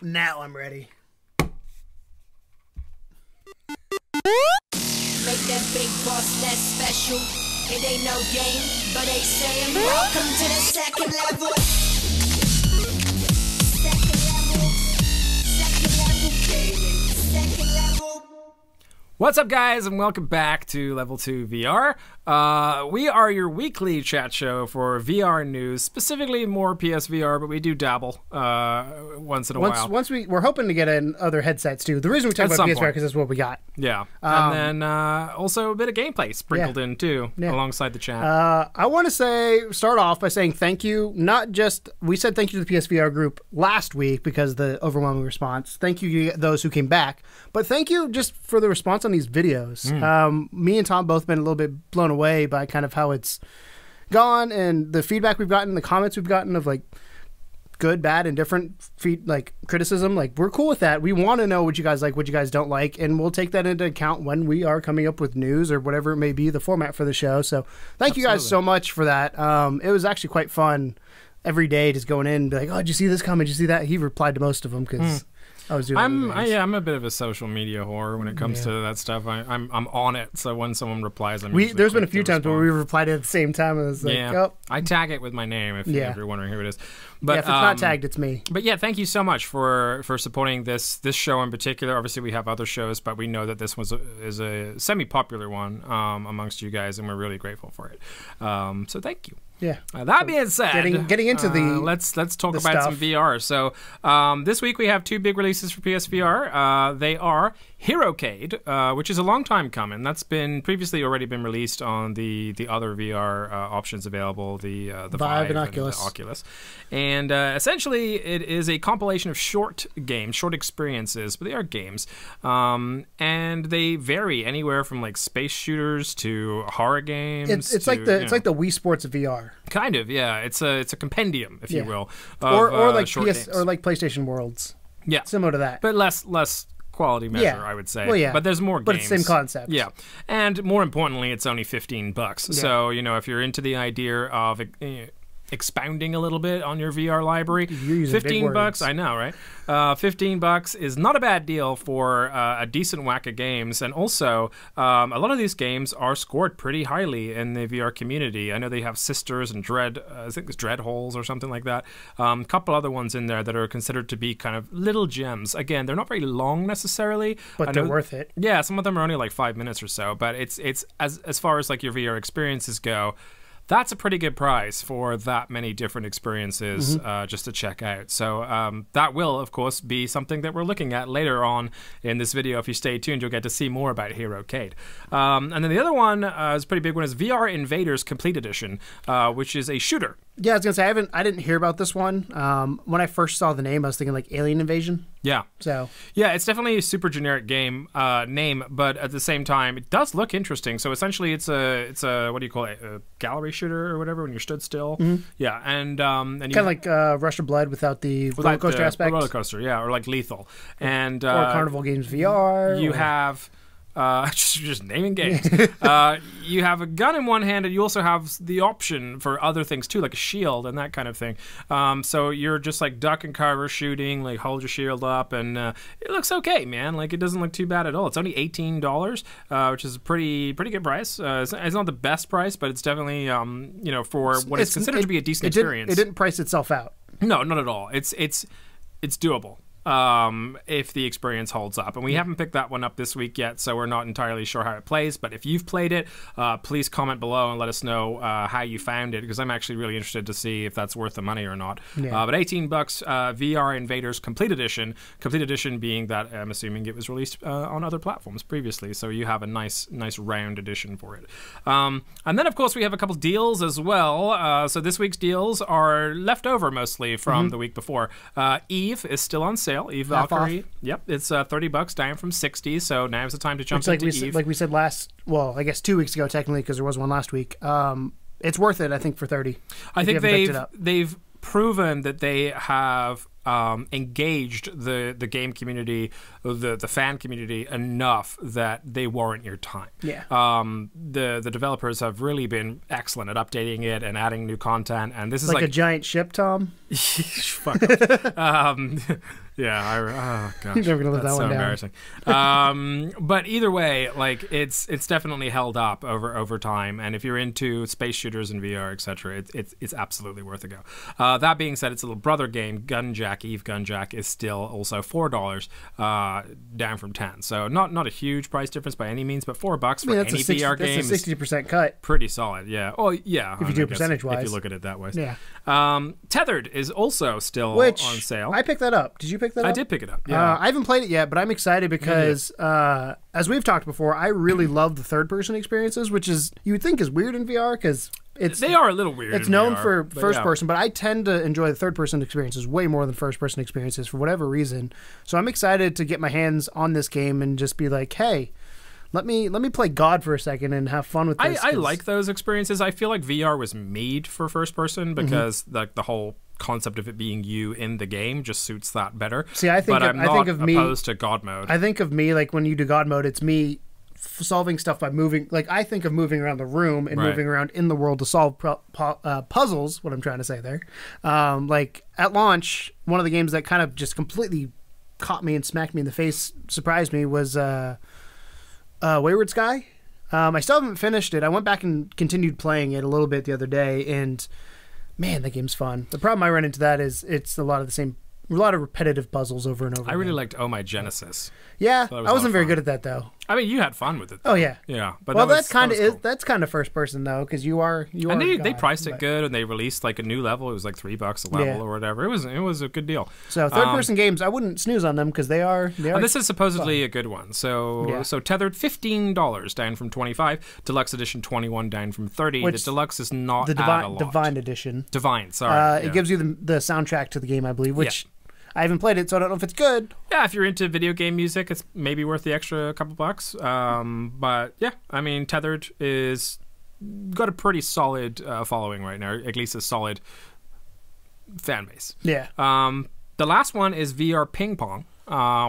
Now I'm ready. Make that big boss less special. It ain't no game, but they saying welcome to the second level. Second level gaming. Second level. What's up, guys, and welcome back to Level 2 VR. We are your weekly chat show for VR news, specifically more PSVR, but we do dabble once in a while. We're hoping to get in other headsets too. The reason we talk about PSVR because that's what we got. Yeah, and then also a bit of gameplay sprinkled in too, alongside the chat. I want to start off by saying thank you. Not just we said thank you to the PSVR group last week because of the overwhelming response. Thank you to those who came back, but thank you just for the response on these videos. Me and Tom both been a little bit blown away by kind of how it's gone and the feedback we've gotten, the comments we've gotten of like good, bad, and different criticism. Like, we're cool with that. We want to know what you guys like, what you guys don't like, and we'll take that into account when we are coming up with news or whatever it may be, the format for the show. So thank you guys so much for that. It was actually quite fun every day just going in and be like, oh, did you see this comment? Did you see that? He replied to most of them because I was doing I'm a bit of a social media whore when it comes to that stuff. I'm on it, so when someone replies, there's been a few times where we replied at the same time. And it was like, oh. I tag it with my name if you're wondering who it is. But if it's not tagged, it's me. But yeah, thank you so much for supporting this show in particular. Obviously, we have other shows, but we know that this is a semi-popular one amongst you guys, and we're really grateful for it. So thank you. Yeah. That being said, getting into let's talk about some VR. So this week we have two big releases for PSVR. They are Herocade, which is a long time coming. That's been previously already been released on the other VR options available, the Vive and Oculus. The Oculus. And essentially, it is a compilation of short games, short experiences, but they are games, and they vary anywhere from like space shooters to horror games. It's like the Wii Sports VR. Kind of, yeah. It's a compendium, if you will, or like games. Or like PlayStation Worlds. Yeah, similar to that, but less quality measure, I would say. Well, yeah. But there's more games. But it's the same concept. Yeah. And more importantly, it's only $15. Yeah. So, if you're into the idea of expounding a little bit on your VR library, $15, I know, right? $15 is not a bad deal for a decent whack of games. And also, a lot of these games are scored pretty highly in the VR community. I know they have Sisters and Dread, I think it's Dread Holes or something like that. A couple other ones in there that are considered to be kind of little gems. Again, they're not very long necessarily, but they're worth it. Yeah, some of them are only like 5 minutes or so, but it's as far as like your VR experiences go, that's a pretty good price for that many different experiences just to check out. So that will, of course, be something that we're looking at later on in this video. If you stay tuned, you'll get to see more about Herocade. And then the other one is a pretty big one, is VR Invaders Complete Edition, which is a shooter. Yeah, I was gonna say I didn't hear about this one. When I first saw the name, I was thinking like Alien Invasion. Yeah. So yeah, it's definitely a super generic game name, but at the same time, it does look interesting. So essentially, it's a what do you call it? A gallery shooter or whatever when you're stood still. Yeah, and kind of like Rush of Blood without the roller coaster aspect. Roller coaster, yeah, or like Lethal, and or Carnival Games VR. You have. Just naming games. You have a gun in one hand, and you also have the option for other things too, like a shield and that kind of thing. So you're just like duck and cover shooting, like hold your shield up, and it looks okay, man. Like it doesn't look too bad at all. It's only $18, which is a pretty good price. It's not the best price, but it's definitely for what it's considered to be a decent experience. It didn't price itself out. No, not at all. It's doable. If the experience holds up. And we haven't picked that one up this week yet, so we're not entirely sure how it plays. But if you've played it, please comment below and let us know how you found it, because I'm actually really interested to see if that's worth the money or not. Yeah. But $18, VR Invaders Complete Edition. Complete Edition being that I'm assuming it was released on other platforms previously, so you have a nice round edition for it. And then, of course, we have a couple deals as well. So this week's deals are left over mostly from the week before. Eve is still on sale. Eve Valkyrie. Yep, it's $30 down from $60, so now's the time to jump into Eve. Like we said I guess 2 weeks ago technically, because there was one last week. It's worth it, I think, for $30. I think they've proven that they have engaged the game community, the fan community enough that they warrant your time. Yeah. The developers have really been excellent at updating it and adding new content, and this is like a giant ship, Tom. Fuck off. Oh gosh, You're never gonna live that's that so one down. embarrassing. But either way, like it's definitely held up over time. And if you're into space shooters and VR, etc., it's absolutely worth a go. That being said, its little brother game, Eve Gunjack, is still also $4, down from $10. So not a huge price difference by any means, but $4 for any VR game. That's a 60% cut. Pretty solid, yeah. Oh, yeah. If you do it percentage-wise. If you look at it that way. Yeah. Tethered is also still on sale. I picked that up. Did you pick that up? I did pick it up, yeah. I haven't played it yet, but I'm excited because, as we've talked before, I really love the third-person experiences, which is, you would think is weird in VR, because they are a little weird. It's in known VR, for but first person, but I tend to enjoy the third person experiences way more than first person experiences for whatever reason. So I'm excited to get my hands on this game and just be like, hey, let me play God for a second and have fun with this. I like those experiences. I feel like VR was made for first person because like the whole concept of it being you in the game just suits that better. See, I think I'm not opposed to God mode. I think of me like when you do God mode, it's me solving stuff by moving. Like I think of moving around the room and moving around in the world to solve puzzles. What I'm trying to say there, like at launch, one of the games that kind of just completely caught me and smacked me in the face, surprised me, was Wayward Sky. I still haven't finished it. I went back and continued playing it a little bit the other day, and man, that game's fun. The problem I run into that is it's a lot of repetitive puzzles over and over. I really liked Oh My Genesis. Yeah, I wasn't very good at that though. I mean, you had fun with it, though. Oh yeah, yeah. But well, that's kind of first person though, because you are. And they priced it good, and they released like a new level. It was like $3 a level or whatever. It was a good deal. So third person games, I wouldn't snooze on them because they are. And this is supposedly a good one. So Tethered $15 down from $25. Deluxe edition $21 down from $30. The deluxe is not the a lot. Divine edition. Divine, sorry. It gives you the soundtrack to the game, I believe, which. Yeah. I haven't played it, so I don't know if it's good. Yeah, if you're into video game music, it's maybe worth the extra couple bucks. But yeah, I mean, Tethered is got a pretty solid following right now, at least a solid fan base. Yeah. The last one is VR Ping Pong,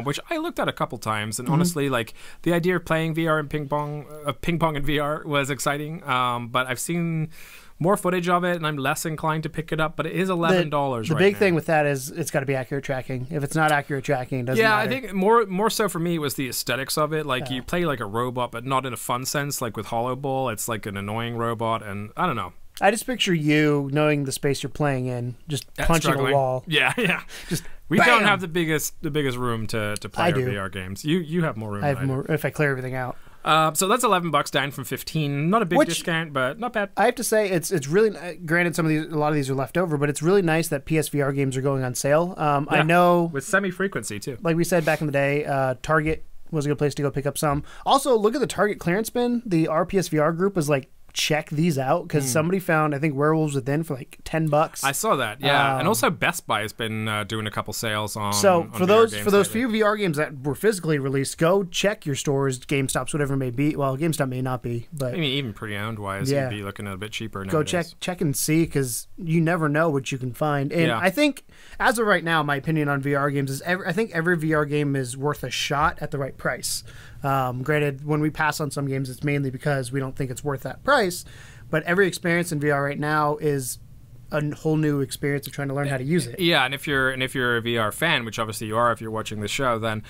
which I looked at a couple times, and honestly, like the idea of playing VR and ping pong in VR was exciting. But I've seen more footage of it, and I'm less inclined to pick it up. But it is $11. The big thing with that is it's got to be accurate tracking. If it's not accurate tracking, it doesn't matter. I think more so for me it was the aesthetics of it. Like you play like a robot, but not in a fun sense. Like with Hollow Ball, it's like an annoying robot, and I don't know. I just picture you knowing the space you're playing in, just punching a wall. Yeah. Just we don't have the biggest room to play our VR games. You have more room. I have more if I clear everything out. So that's $11 down from $15. Not a big discount, but not bad. I have to say, it's really granted a lot of these are left over, but it's really nice that PSVR games are going on sale. I know with semi-frequency too. Like we said back in the day, Target was a good place to go pick up some. Also, look at the Target clearance bin. The PSVR group was like, check these out, because somebody found, I think, Werewolves Within for like $10. I saw that, yeah. And also Best Buy has been doing a couple sales on. So for those few VR games that were physically released, go check your stores, GameStops, whatever it may be. Well, GameStop may not be, but I mean, even pre-owned wise, you'd be looking at a bit cheaper nowadays. Go check and see, because you never know what you can find. And I think, as of right now, my opinion on VR games is I think every VR game is worth a shot at the right price. Granted, when we pass on some games, it's mainly because we don't think it's worth that price. But every experience in VR right now is a whole new experience of trying to learn how to use it. Yeah, and if you're a VR fan, which obviously you are if you're watching the show, then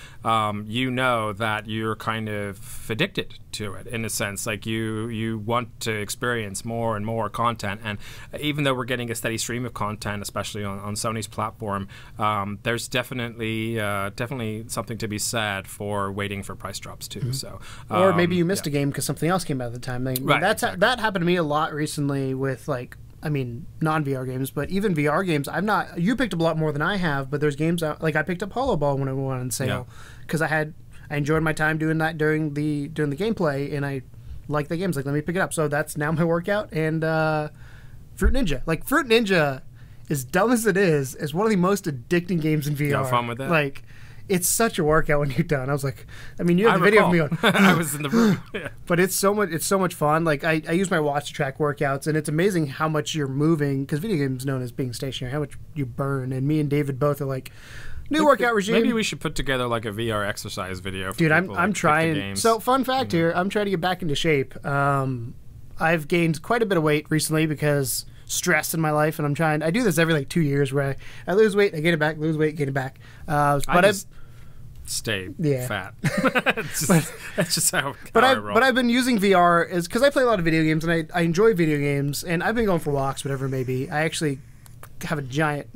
you know that you're kind of addicted to it in a sense. Like you want to experience more and more content, and even though we're getting a steady stream of content, especially on Sony's platform, there's definitely something to be said for waiting for price drops too. So or maybe you missed a game because something else came out at the time. That happened to me a lot recently with non-VR games, but even VR games. You picked up a lot more than I have, but there's games out, like I picked up Hollow Ball when it went on sale because I enjoyed my time doing that during the gameplay, and I like the games. Like, let me pick it up. So that's now my workout. And Fruit Ninja. Like, Fruit Ninja, as dumb as it is one of the most addicting games in VR. You have fun with that? Like, it's such a workout when you're done. I was like, I mean, you have the video of me on. I was in the room. Yeah. But it's so much fun. Like, I use my watch to track workouts, and it's amazing how much you're moving, because video games known as being stationary, how much you burn. And me and David both are like, new workout regime. Maybe we should put together like a VR exercise video. For Dude, I'm trying. So, fun fact here, I'm trying to get back into shape. I've gained quite a bit of weight recently because stress in my life, and I do this every like 2 years where I lose weight, I gain it back, lose weight, gain it back. But stay Yeah. fat. That's just how I roll. But I've been using VR is because I play a lot of video games, and I enjoy video games, and I've been going for walks, whatever it may be. I actually have a giant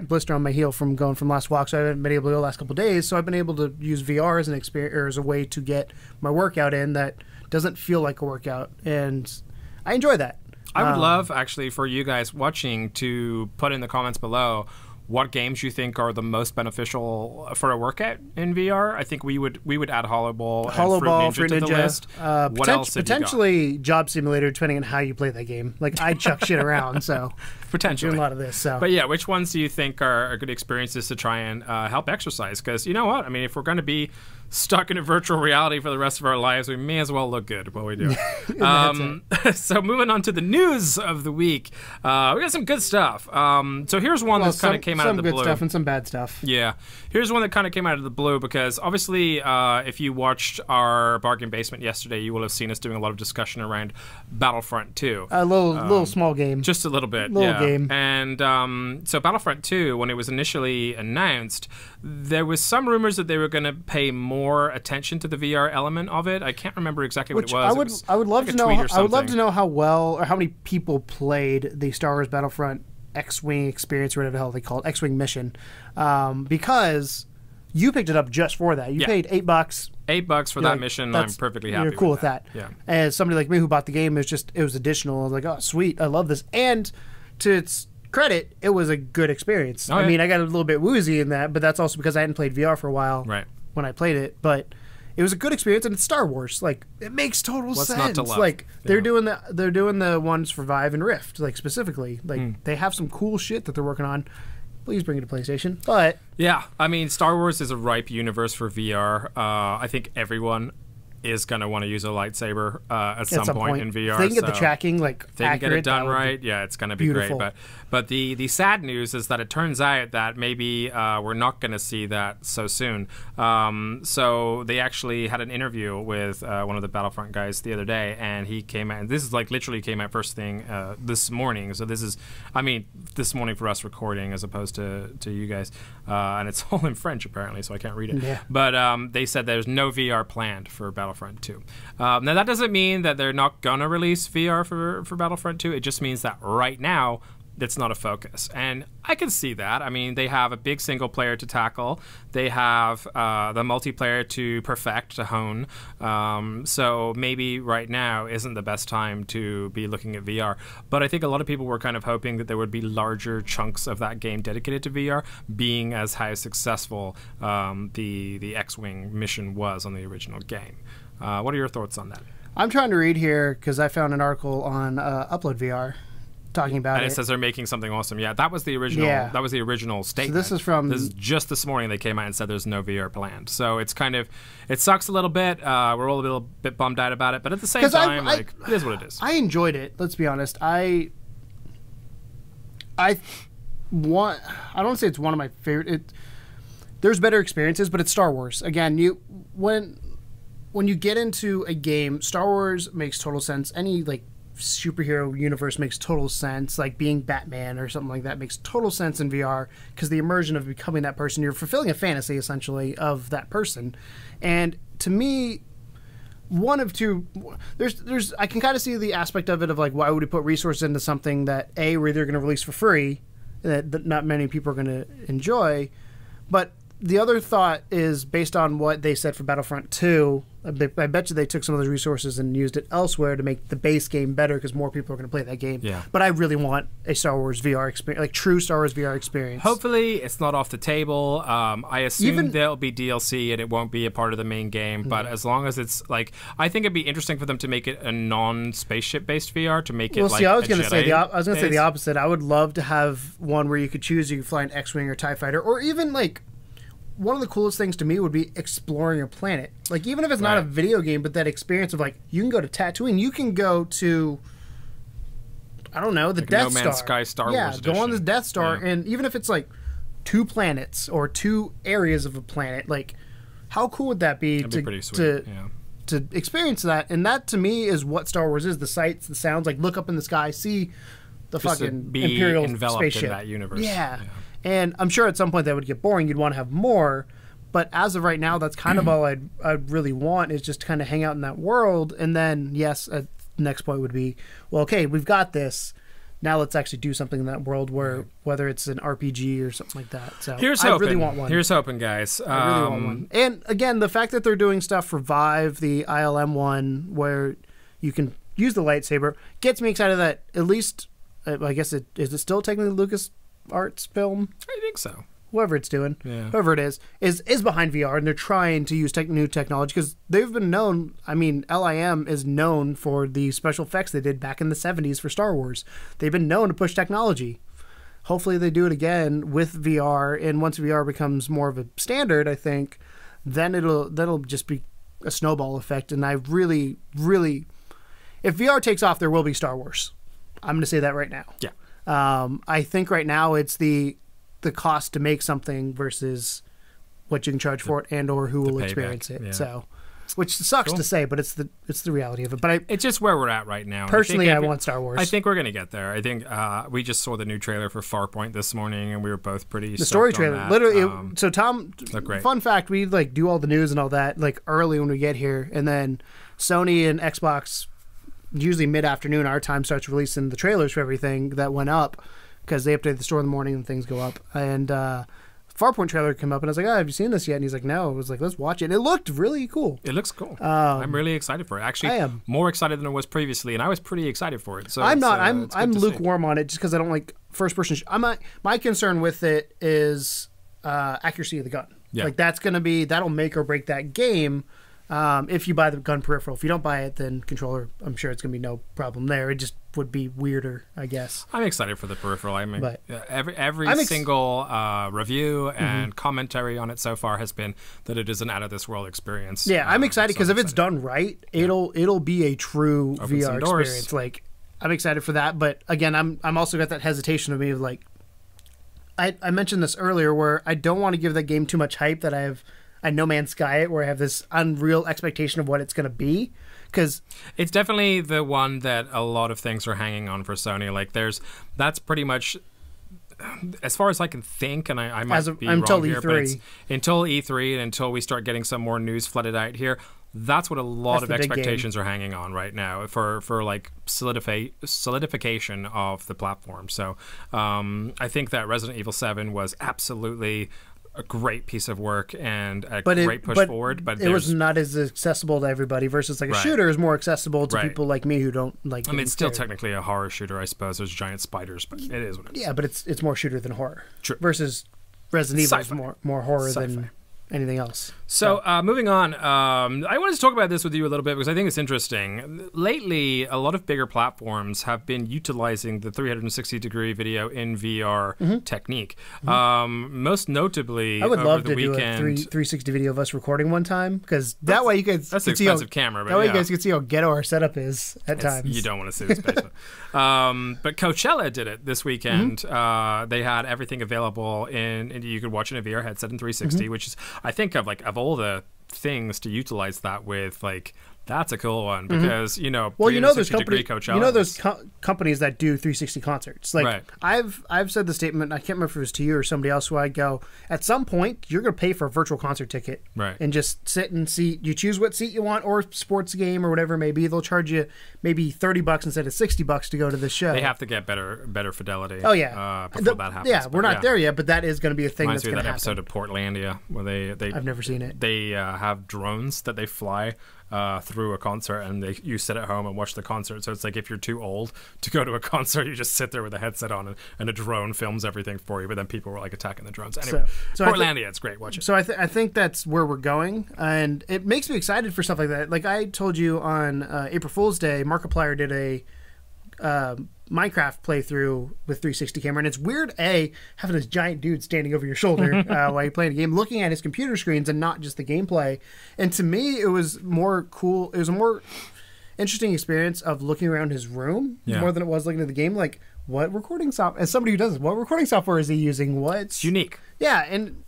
blister on my heel from going from last walk, so I haven't been able to go the last couple of days. So I've been able to use VR as an experience, or as a way to get my workout in that doesn't feel like a workout, and I enjoy that. I would love, actually, for you guys watching to put in the comments below what games you think are the most beneficial for a workout in VR. I think we would add Hollow Ball and Fruit Ninja to the list. What else have you got? Potentially Job Simulator, depending on how you play that game. Like, I chuck shit around, so potentially doing a lot of this. So, but yeah, which ones do you think are good experiences to try and help exercise? Because you know what, I mean, if we're going to be stuck in a virtual reality for the rest of our lives, we may as well look good while we do it. So moving on to the news of the week, we got some good stuff. So here's one that kind of came out of the blue. Some good stuff and some bad stuff. Yeah. Here's one that kind of came out of the blue because obviously if you watched our Bargain Basement yesterday, you will have seen us doing a lot of discussion around Battlefront 2. A little small game. Just a little bit. Game. And so Battlefront 2, when it was initially announced, there was some rumors that they were going to pay more attention to the VR element of it. I can't remember exactly what it was. I would love to know. I would love to know how well or how many people played the Star Wars Battlefront X-Wing experience, or whatever the hell they call it, X-Wing mission, because you picked it up just for that. You paid $8. $8 for that mission. I'm perfectly happy. You're cool with that. Yeah. As somebody like me who bought the game, it was additional. I was like, oh, sweet, I love this. And to its credit, it was a good experience. I mean, I got a little bit woozy in that, but that's also because I hadn't played VR for a while. Right. When I played it, but it was a good experience, and it's Star Wars. Like, it makes total sense. Not to love? Like, they're doing the ones for Vive and Rift, like specifically. Like, they have some cool shit that they're working on. Please bring it to PlayStation. But yeah, I mean, Star Wars is a ripe universe for VR. I think everyone is going to want to use a lightsaber at some point in VR. If they can get the tracking if they can get it done right, yeah, it's going to be beautiful. Great. But the sad news is that it turns out that maybe we're not going to see that so soon. So they actually had an interview with one of the Battlefront guys the other day, and he came out, and this is like literally came out first thing this morning. So this is, I mean, this morning for us recording as opposed to you guys. And it's all in French apparently, so I can't read it. Yeah. But they said there's no VR planned for Battlefront 2. Now that doesn't mean that they're not going to release VR for Battlefront 2. It just means that right now that's not a focus. And I can see that. I mean, they have a big single player to tackle. They have the multiplayer to perfect, to hone. So maybe right now isn't the best time to be looking at VR. But I think a lot of people were kind of hoping that there would be larger chunks of that game dedicated to VR, being as how successful the X-Wing mission was on the original game. What are your thoughts on that? I'm trying to read here because I found an article on Upload VR talking about it. And it says they're making something awesome. Yeah, that was the original. Yeah. That was the original statement. So this is just this morning they came out and said there's no VR planned. So it's kind of, it sucks a little bit. We're all a little bit bummed out about it, but at the same time, it is what it is. I enjoyed it. Let's be honest. I don't say it's one of my favorite. There's better experiences, but it's Star Wars. Again, when you get into a game, Star Wars makes total sense. Any like superhero universe makes total sense. Like being Batman or something like that makes total sense in VR because the immersion of becoming that person, you're fulfilling a fantasy essentially of that person. And to me, one of two, there's I can kind of see the aspect of it of like, why would we put resources into something that we're either going to release for free that not many people are going to enjoy, but the other thought is based on what they said for Battlefront 2. I bet you they took some of those resources and used it elsewhere to make the base game better because more people are going to play that game. Yeah. But I really want a Star Wars VR experience, like true Star Wars VR experience. Hopefully it's not off the table. I assume there'll be DLC and it won't be a part of the main game. But as long as it's like, I think it'd be interesting for them to make it a non-spaceship based VR, to make it like I was going to say the opposite. I would love to have one where you could choose. You could fly an X-Wing or TIE Fighter, or even like, one of the coolest things to me would be exploring a planet. Like, even if it's not a video game, but that experience of, like, you can go to Tatooine. You can go to, I don't know, the like Death No Man's Sky Star Wars edition. Go on the Death Star. Yeah. And even if it's, like, 2 planets or 2 areas of a planet, like, how cool would that be, to experience that? And that, to me, is what Star Wars is. The sights, the sounds. Like, look up in the sky, see the Just to fucking be Imperial enveloped spaceship. in that universe. Yeah. And I'm sure at some point that would get boring. You'd want to have more. But as of right now, that's kind of all I'd really want is just to kind of hang out in that world. And then, yes, the next point would be, well, okay, we've got this. Now let's actually do something in that world where, whether it's an RPG or something like that. So Here's I hoping. really want one. Here's hoping, guys. I really want one. And again, the fact that they're doing stuff for Vive, the ILM one, where you can use the lightsaber, gets me excited that at least, I guess, is it still technically Lucas Arts film? I think so. Whoever it's doing, whoever it is behind VR, and they're trying to use new technology because they've been known. I mean, LIM is known for the special effects they did back in the 70s for Star Wars. They've been known to push technology. Hopefully they do it again with VR, and once VR becomes more of a standard, I think, then that'll just be a snowball effect. And I really, really, if VR takes off, there will be Star Wars. I'm going to say that right now. Yeah. I think right now it's the cost to make something versus what you can charge for it and or who will experience it. Yeah. So, which sucks to say, but it's the reality of it. But it's just where we're at right now. Personally, I want Star Wars. I think we're gonna get there. I think we just saw the new trailer for Farpoint this morning, and we were both pretty. The story trailer, that. literally. So Tom, great. Fun fact: we do all the news and all that early when we get here, and then Sony and Xbox, usually mid-afternoon our time, starts releasing the trailers for everything that went up. Because they update the store in the morning and things go up. And Farpoint trailer came up, and I was like, have you seen this yet? And he's like, no. I was like, let's watch it. And it looked really cool. It looks cool. I'm really excited for it. Actually, I am more excited than I was previously, and I was pretty excited for it. So I'm not. I'm lukewarm on it just because I don't like first-person. My concern with it is accuracy of the gun. Yeah. That'll make or break that game. If you buy the gun peripheral. If you don't buy it, then controller, I'm sure it's going to be no problem there. It just would be weirder, I guess. I'm excited for the peripheral. I mean, every single review and commentary on it so far has been that it is an out-of-this-world experience. Yeah, I'm excited because if it's done right, it'll be a true VR experience. I'm excited for that. But again, I'm also got that hesitation of me of I mentioned this earlier where I don't want to give that game too much hype that I No Man's Sky it, where I have this unreal expectation of what it's going to be, because it's definitely the one that a lot of things are hanging on for Sony. That's pretty much, as far as I can think, and I might be wrong here, but it's until E3 and until we start getting some more news flooded out here. That's what a lot of expectations are hanging on right now for solidification of the platform. So I think that Resident Evil 7 was absolutely a great piece of work and a great push forward, but it was not as accessible to everybody versus a shooter is more accessible to people like me who don't like. I mean, it's still technically a horror shooter, I suppose. There's giant spiders, but it is what it is. Yeah, but it's more shooter than horror. True. Versus Resident Evil is more horror than anything else. So moving on, I wanted to talk about this with you a little bit because I think it's interesting. Lately, a lot of bigger platforms have been utilizing the 360-degree video in VR technique. Most notably, I would love to do a 360 video of us recording one time because that way you guys that's an expensive camera. But that way you guys can see how ghetto our setup is at times. You don't want to see this basement. But Coachella did it this weekend. They had everything available and you could watch in a VR headset in 360, which is, I think, of all the things to utilize that with, that's a cool one because there's Coachella. There's companies that do 360 concerts. I've said the statement. I can't remember if it was to you or somebody else. Where I go, at some point you're going to pay for a virtual concert ticket, and just sit and see. You choose what seat you want, or sports game or whatever it may be. They'll charge you maybe $30 instead of $60 to go to the show. They have to get better fidelity. Oh yeah, before that happens. Yeah, we're not there yet, but that is going to be a thing. Reminds that's going to happen. Episode of Portlandia where they I've never seen it. They have drones that they fly through a concert, and you sit at home and watch the concert. So it's like if you're too old to go to a concert, you just sit there with a headset on, and a drone films everything for you. But then people were attacking the drones. Anyway, so Portlandia, it's great. Watch it. So I think that's where we're going, and it makes me excited for stuff like that. Like I told you on April Fool's Day, Markiplier did a Minecraft playthrough with 360 camera, and it's weird having this giant dude standing over your shoulder while you're playing a game, looking at his computer screens and not just the gameplay. And to me, it was more cool. It was a more interesting experience of looking around his room more than it was looking at the game. Like, what recording software? As somebody who does this, what recording software is he using? It's unique. Yeah, and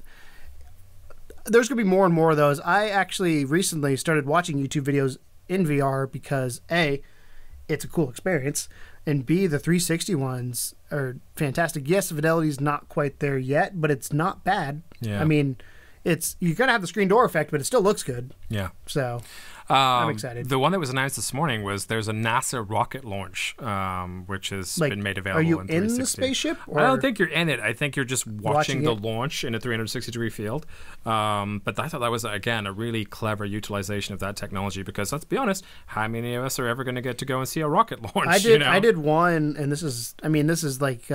there's going to be more and more of those. I actually recently started watching YouTube videos in VR because it's a cool experience, and B, the 360 ones are fantastic. Yes, the fidelity's not quite there yet, but it's not bad. Yeah. I mean, you're going to have the screen door effect, but it still looks good. Yeah. So I'm excited. The one that was announced this morning was there's a NASA rocket launch, which has been made available. Are you in in 360. the spaceship? Or I don't think you're in it. I think you're just watching the it? launch in a 360-degree field. But I thought that was, again, a really clever utilization of that technology because, let's be honest, how many of us are ever going to get to go and see a rocket launch? I did one, and this is like,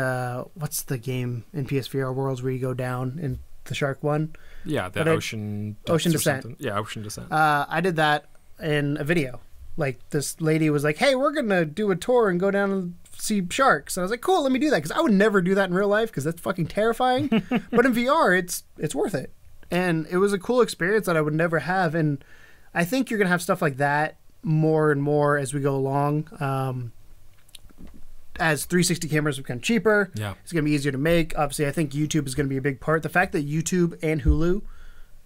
what's the game in PSVR Worlds where you go down in the shark one? Yeah, the Ocean Descent. Yeah, Ocean Descent. I did that in a video. Like, this lady was like, hey, we're going to do a tour and go down and see sharks. And I was like, cool, let me do that. Because I would never do that in real life because that's fucking terrifying. But in VR, it's worth it. And it was a cool experience that I would never have. And I think you're going to have stuff like that more and more as we go along. As 360 cameras become cheaper, it's going to be easier to make. Obviously, I think YouTube is going to be a big part. The fact that YouTube and Hulu,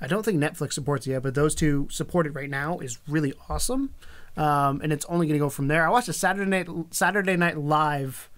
I don't think Netflix supports it yet, but those two support it right now is really awesome. And it's only going to go from there. I watched a Saturday Night Live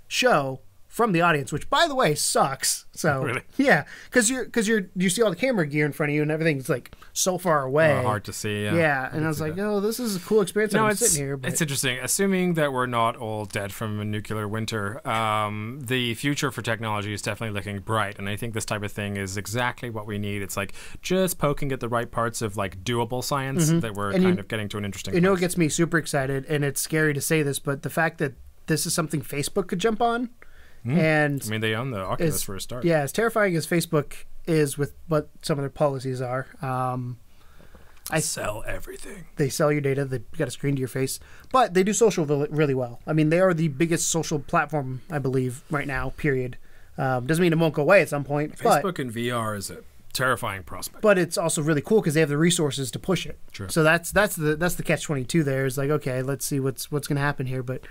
show from the audience, which, by the way, sucks. So really? Yeah, because you see all the camera gear in front of you and everything's like so far away, hard to see. Yeah, and I was like, oh, this is a cool experience. I'm sitting here. But it's interesting. Assuming that we're not all dead from a nuclear winter, the future for technology is definitely looking bright, and I think this type of thing is exactly what we need. It's like just poking at the right parts of like doable science that we're kind of getting to an interesting. You know, it gets me super excited, and it's scary to say this, but the fact that this is something Facebook could jump on. And I mean, they own the Oculus for a start. Yeah, as terrifying as Facebook is with what some of their policies are. I sell everything. They sell your data. They've got a screen to your face. But they do social really well. I mean, they are the biggest social platform, I believe, right now, period. Doesn't mean it won't go away at some point. Facebook and VR is a terrifying prospect. But it's also really cool because they have the resources to push it. True. So that's the catch-22 there. Is like, okay, let's see what's going to happen here. But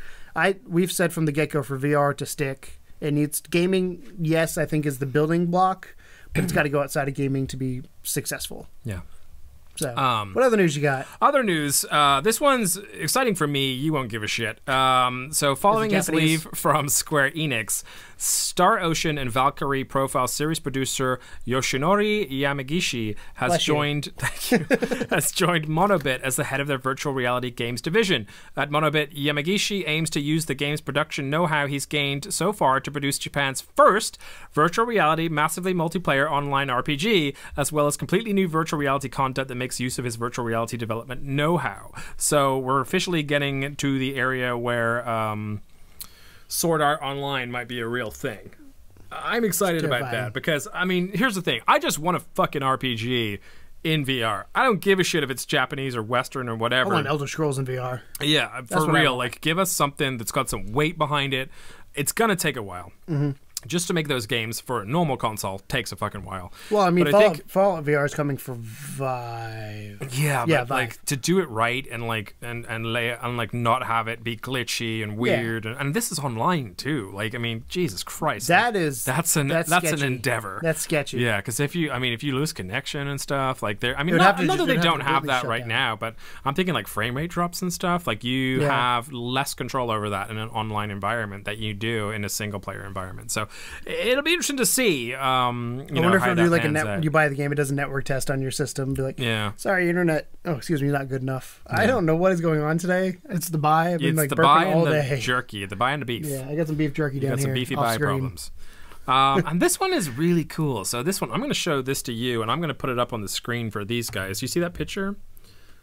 we've said from the get-go for VR to stick, it needs gaming. Yes, I think is the building block, but it's got to go outside of gaming to be successful. Yeah. So, what other news you got? Other news. This one's exciting for me. You won't give a shit. So, following his leave from Square Enix, Star Ocean and Valkyrie Profile series producer Yoshinori Yamagishi has joined Monobit as the head of their virtual reality games division. At Monobit, Yamagishi aims to use the game's production know-how he's gained so far to produce Japan's first virtual reality massively multiplayer online RPG, as well as completely new virtual reality content that makes use of his virtual reality development know-how. So we're officially getting to the area where Sword Art Online might be a real thing. I'm excited about that because, I mean, here's the thing. I just want a fucking RPG in VR. I don't give a shit if it's Japanese or Western or whatever. I want Elder Scrolls in VR. Yeah, for real. Like, give us something that's got some weight behind it. It's going to take a while. Just to make those games for a normal console takes a fucking while. Well, I mean, Fallout VR is coming for Vive. Yeah, but like to do it right and like and lay it and like not have it be glitchy and weird and this is online too. Like, I mean, Jesus Christ, that's an endeavor. That's sketchy. Yeah, because if you lose connection and stuff like there. I mean, not that they don't have that right now, but I'm thinking like frame rate drops and stuff. Like you have less control over that in an online environment that you do in a single player environment. So it'll be interesting to see. I wonder if it'll do like you buy the game, it does a network test on your system, be like, sorry, internet. Oh, excuse me, not good enough. Yeah. I don't know what is going on today. It's the buy. I've been like burping all day. The jerky, the buy and the beef. Yeah, I got some beef jerky down here. Got some beefy buy problems. And this one is really cool. So this one, I'm going to show this to you, and I'm going to put it up on the screen for these guys. You see that picture?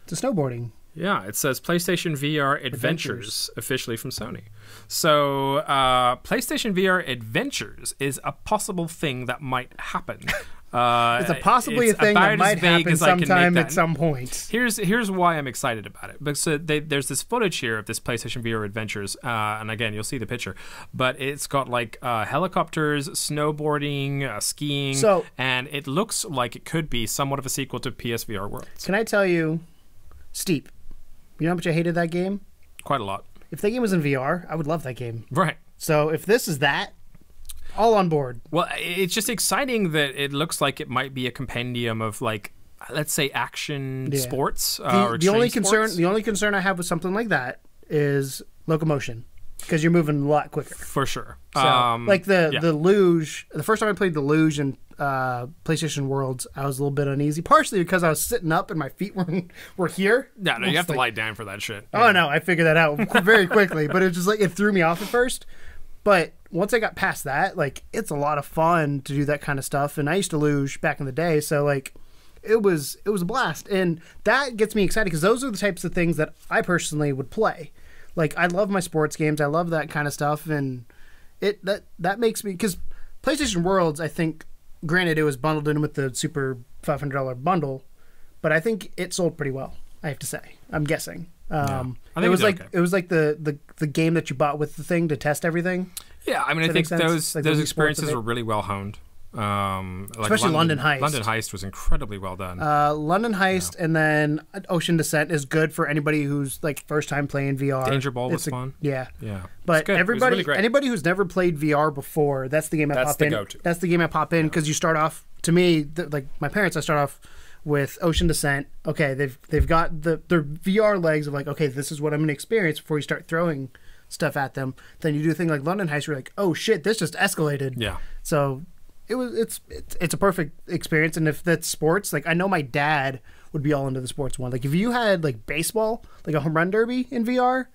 It's a snowboarding. Yeah, it says PlayStation VR Adventures, officially from Sony. So, PlayStation VR Adventures is a possible thing that might happen. It's a possibly a thing that might happen sometime at some point. Here's why I'm excited about it. Because there's this footage here of this PlayStation VR Adventures, and again, you'll see the picture. But it's got like helicopters, snowboarding, skiing, and it looks like it could be somewhat of a sequel to PSVR Worlds. Can I tell you, Steep, you know how much I hated that game? Quite a lot. If that game was in VR, I would love that game. Right. So if this is that, all on board. Well, it's just exciting that it looks like it might be a compendium of like, let's say, action sports or extreme sports. The only concern I have with something like that is locomotion. because you're moving a lot quicker. For sure. So, like the luge, the first time I played the luge in PlayStation Worlds, I was a little bit uneasy, partially because I was sitting up and my feet were here. Yeah, no, you have to lie down for that shit. Oh, no, I figured that out very quickly, but it was just like, it threw me off at first. But once I got past that, like, it's a lot of fun to do that kind of stuff. And I used to luge back in the day, so, like, it was a blast. And that gets me excited because those are the types of things that I personally would play. Like, I love my sports games. I love that kind of stuff. And that makes me, because PlayStation Worlds, I think, granted, it was bundled in with the super $500 bundle, but I think it sold pretty well, I have to say. I'm guessing. I think it was like the game that you bought with the thing to test everything. Yeah, I mean, I think those experiences were really well honed. Especially London Heist. London Heist was incredibly well done. London Heist and then Ocean Descent is good for anybody who's like first time playing VR. Danger Ball was fun. Yeah. Yeah. But anybody who's never played VR before, that's the game I pop in. Go-to. That's the game I pop in because you start off, to me, like my parents, I start off with Ocean Descent. Okay, they've got their VR legs of like, okay, this is what I'm going to experience before you start throwing stuff at them. Then you do a thing like London Heist where you're like, oh shit, this just escalated. Yeah. So it's a perfect experience. And if that's sports, like I know my dad would be all into the sports one. Like if you had like baseball, like a home run derby in VR,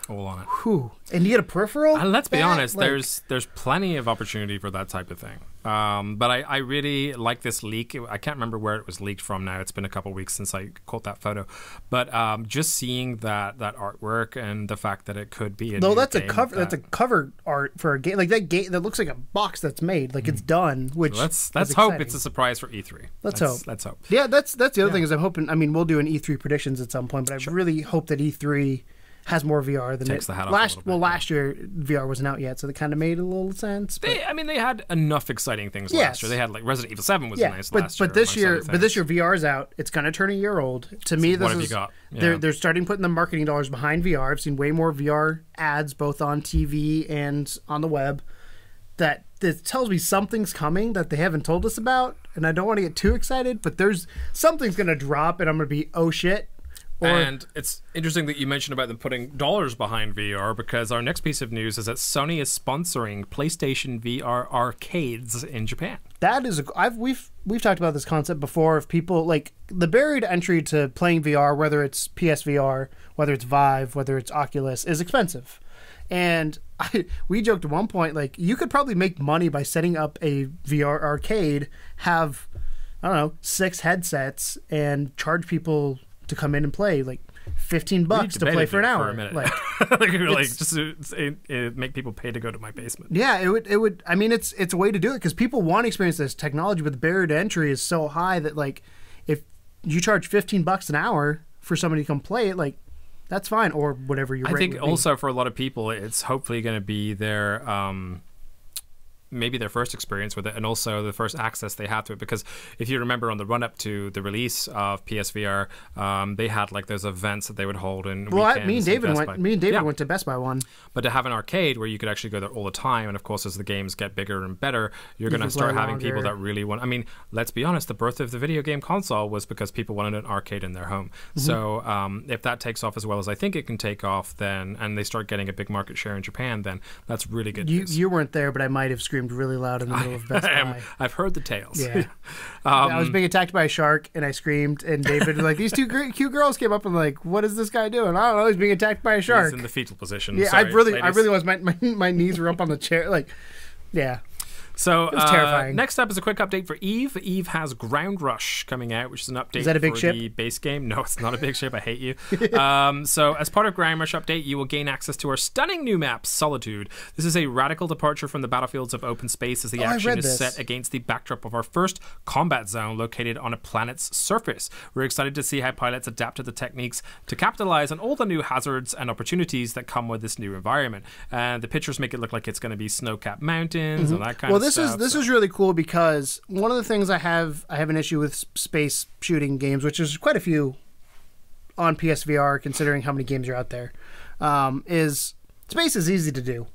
all on it. Whew. And you get a peripheral. Let's be honest, like, there's plenty of opportunity for that type of thing. But I really like this leak. I can't remember where it was leaked from now. It's been a couple of weeks since I caught that photo. But just seeing that artwork and the fact that it could be that's a cover art for a game. Like that game that looks like a box that's made. Like it's done. Which so let's hope it's a surprise for E3. Let's hope. Let's hope. Yeah, that's the other thing is I'm hoping. I mean, we'll do an E3 predictions at some point, but I really hope that E3 has more VR than takes the hat off last year VR wasn't out yet, so they kind of made a little sense. They had enough exciting things last year. They had like Resident Evil 7 was nice last year. But this year VR's out. It's going to turn a year old. To me, this is they're starting putting the marketing dollars behind VR. I've seen way more VR ads both on TV and on the web. That tells me something's coming that they haven't told us about, and I don't want to get too excited. But something's going to drop, and I'm going to be oh shit. And it's interesting that you mentioned about them putting dollars behind VR because our next piece of news is that Sony is sponsoring PlayStation VR arcades in Japan. That is we've talked about this concept before of people like the barrier to entry to playing VR, whether it's PSVR, whether it's Vive, whether it's Oculus, is expensive. And we joked at one point like you could probably make money by setting up a VR arcade, have I don't know 6 headsets, and charge people to come in and play like $15 to play for an hour. Like just to make people pay to go to my basement. Yeah, it would. I mean, it's a way to do it because people want to experience this technology, but the barrier to entry is so high that like if you charge $15 an hour for somebody to come play it, like that's fine or whatever you're. I think also for a lot of people, it's hopefully going to be their. Maybe their first experience with it and also the first access they had to it because if you remember on the run up to the release of PSVR they had like those events that they would hold in weekends. Me and David went to Best Buy one, but to have an arcade where you could actually go there all the time, and of course as the games get bigger and better you're going to start having people that really want. I mean, let's be honest, the birth of the video game console was because people wanted an arcade in their home. So if that takes off as well as I think it can take off, then and they start getting a big market share in Japan, then that's really good news. You weren't there, but I might have screamed really loud in the middle of Best Buy. I've heard the tales. Yeah. I was being attacked by a shark and I screamed, and David was like, these two cute girls came up and like, what is this guy doing? I don't know, he's being attacked by a shark. He's in the fetal position. Yeah, sorry, I really was. My knees were up on the chair. Like, yeah. So it was terrifying. Next up is a quick update for Eve. Eve has Ground Rush coming out, which is an update is that a big for ship? The base game. No, it's not a big ship. I hate you. So as part of Ground Rush update, you will gain access to our stunning new map, Solitude. This is a radical departure from the battlefields of open space as the action is set against the backdrop of our first combat zone located on a planet's surface. We're excited to see how pilots adapt to the techniques to capitalize on all the new hazards and opportunities that come with this new environment. And the pictures make it look like it's going to be snow-capped mountains and that kind of stuff. This is really cool because one of the things I have an issue with space shooting games, which is quite a few on PSVR, considering how many games are out there, is space is easy to do.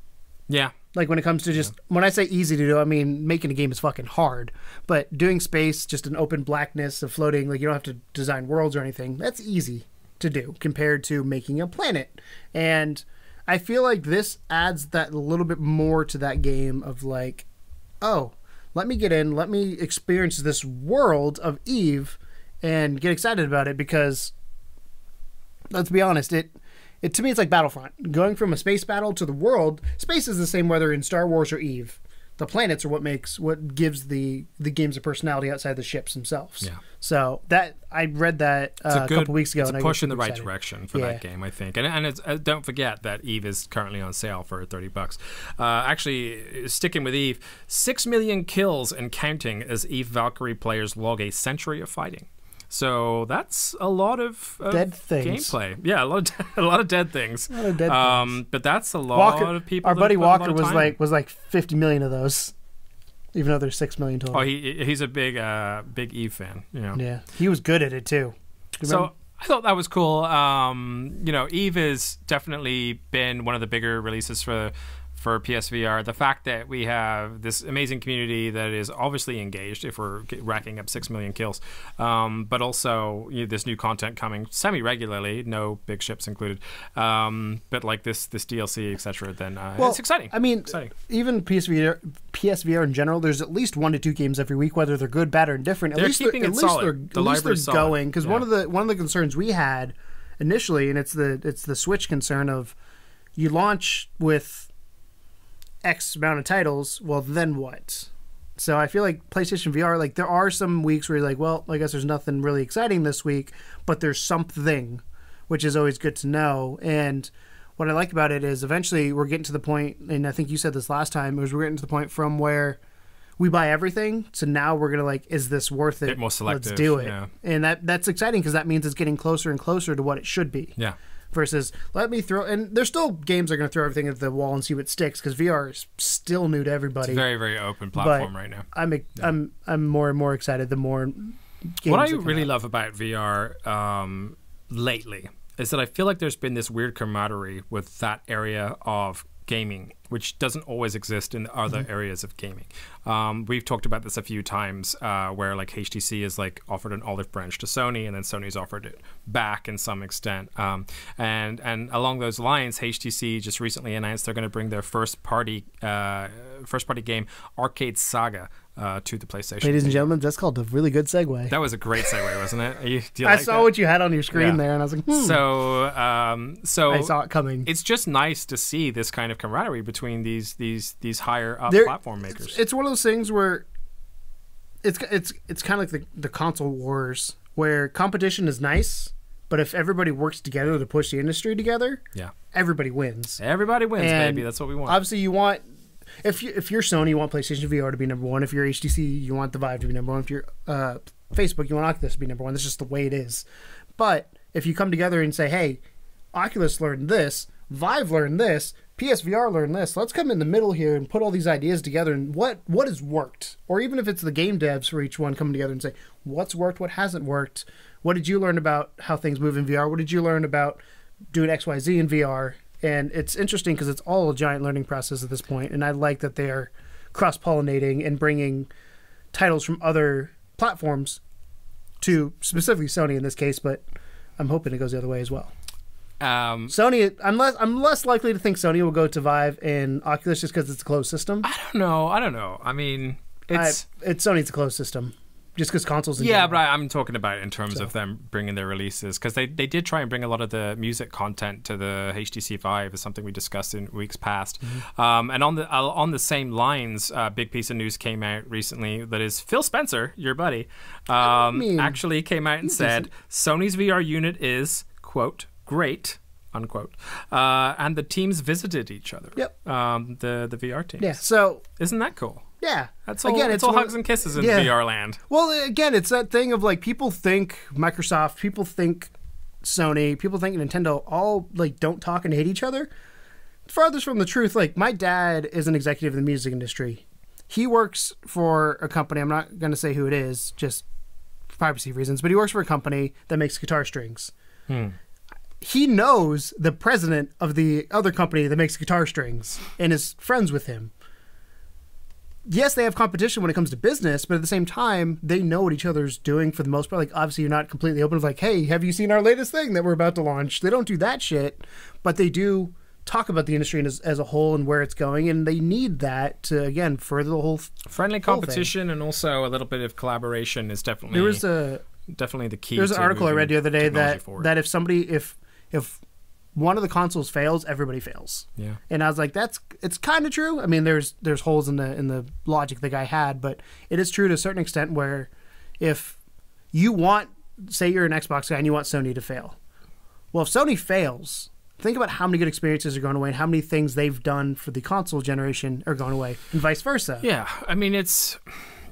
Yeah. Like when it comes to just, when I say easy to do, I mean making a game is fucking hard. But doing space, just an open blackness of floating, like you don't have to design worlds or anything, that's easy to do compared to making a planet. And I feel like this adds that little bit more to that game of like, oh, let me get in, let me experience this world of Eve and get excited about it because, let's be honest, it to me it's like Battlefront. Going from a space battle to the world, space is the same whether in Star Wars or Eve. The planets are what gives the games a personality outside the ships themselves. Yeah. So that I read that a couple weeks ago. It's and a I push in the excited. right direction for that game, I think. And it's, don't forget that Eve is currently on sale for $30. Actually, sticking with Eve, 6 million kills and counting as Eve Valkyrie players log a century of fighting. So that's a lot of dead things. Gameplay. Yeah, a lot of dead things. A lot of dead things. But that's a lot of people. Our buddy Walker was like 50 million of those, even though there's 6 million total. Oh, he's a big Eve fan. You know. Yeah, he was good at it too. So I thought that was cool. You know, Eve has definitely been one of the bigger releases for PSVR. The fact that we have this amazing community that is obviously engaged if we're racking up 6 million kills, but also this new content coming semi-regularly, no big ships included, but like this DLC, etc. Then it's exciting. I mean, even PSVR in general, there's at least 1 to 2 games every week, whether they're good, bad, or indifferent. They're keeping it solid. At least they're going, because one of the concerns we had initially, and it's the Switch concern of you launch with X amount of titles, well, then what? So I feel like PlayStation VR, like there are some weeks where you're like, well, I guess there's nothing really exciting this week, but there's something, which is always good to know. And what I like about it is eventually we're getting to the point, and I think you said this last time, we're getting to the point from where we buy everything, so now we're going to like, is this worth it? Bit more selective. Let's do it. Yeah. And that's exciting because that means it's getting closer and closer to what it should be. Yeah. Versus let me throw, and there's still games that are going to throw everything at the wall and see what sticks because VR is still new to everybody. It's a very, very open platform right now. I'm more and more excited the more games. What I really love about VR lately is that I feel like there's been this weird camaraderie with that area of gaming, which doesn't always exist in other areas of gaming. We've talked about this a few times, where like HTC has like offered an olive branch to Sony, and then Sony's offered it back in some extent. And along those lines, HTC just recently announced they're going to bring their first party game, Arcade Saga, to the PlayStation. Ladies and gentlemen, that's called a really good segue. That was a great segue, wasn't it? I saw what you had on your screen there, and I was like, So I saw it coming. It's just nice to see this kind of camaraderie between these higher up platform makers. It's one of those things where it's kind of like the console wars, where competition is nice, but if everybody works together to push the industry together, everybody wins. Everybody wins, baby. That's what we want. Obviously, you want. If you're Sony, you want PlayStation VR to be number one. If you're HTC, you want the Vive to be number one. If you're Facebook, you want Oculus to be number one. That's just the way it is. But if you come together and say, hey, Oculus learned this, Vive learned this, PSVR learned this, let's come in the middle here and put all these ideas together and what has worked. Or even if it's the game devs for each one coming together and say, what's worked, what hasn't worked, what did you learn about how things move in VR, what did you learn about doing XYZ in VR? And it's interesting because it's all a giant learning process at this point, and I like that they are cross-pollinating and bringing titles from other platforms to specifically Sony in this case, but I'm hoping it goes the other way as well. Sony, I'm less likely to think Sony will go to Vive and Oculus just because it's a closed system. I don't know. I mean, it's Sony's a closed system. Just because consoles in general. But I'm talking about it in terms of them bringing their releases, because they did try and bring a lot of the music content to the HTC Vive, is something we discussed in weeks past. And on the same lines, a big piece of news came out recently that is Phil Spencer, your buddy, actually came out and said Sony's VR unit is, quote, great, unquote, and the teams visited each other. Yep. The VR teams. Yeah. So isn't that cool? Yeah. That's all, it's all hugs and kisses in VR land. Well, again, it's that thing of like people think Microsoft, people think Sony, people think Nintendo all like don't talk and hate each other. Farthest from the truth. Like my dad is an executive in the music industry. He works for a company. I'm not going to say who it is, just for privacy reasons, but he works for a company that makes guitar strings. He knows the president of the other company that makes guitar strings and is friends with him. Yes, they have competition when it comes to business, but at the same time, they know what each other's doing for the most part. Like, obviously, you're not completely open. Like, hey, have you seen our latest thing that we're about to launch? They don't do that shit, but they do talk about the industry as a whole and where it's going, and they need that to again further the whole friendly competition and also a little bit of collaboration is definitely definitely the key. There's an article I read the other day that if one of the consoles fails, everybody fails. Yeah, and I was like, it's kind of true. I mean, there's holes in the logic the guy had, but it is true to a certain extent where if you want, say you're an Xbox guy and you want Sony to fail, well, if Sony fails, think about how many good experiences are going away and how many things they've done for the console generation are going away, and vice versa. Yeah, I mean, it's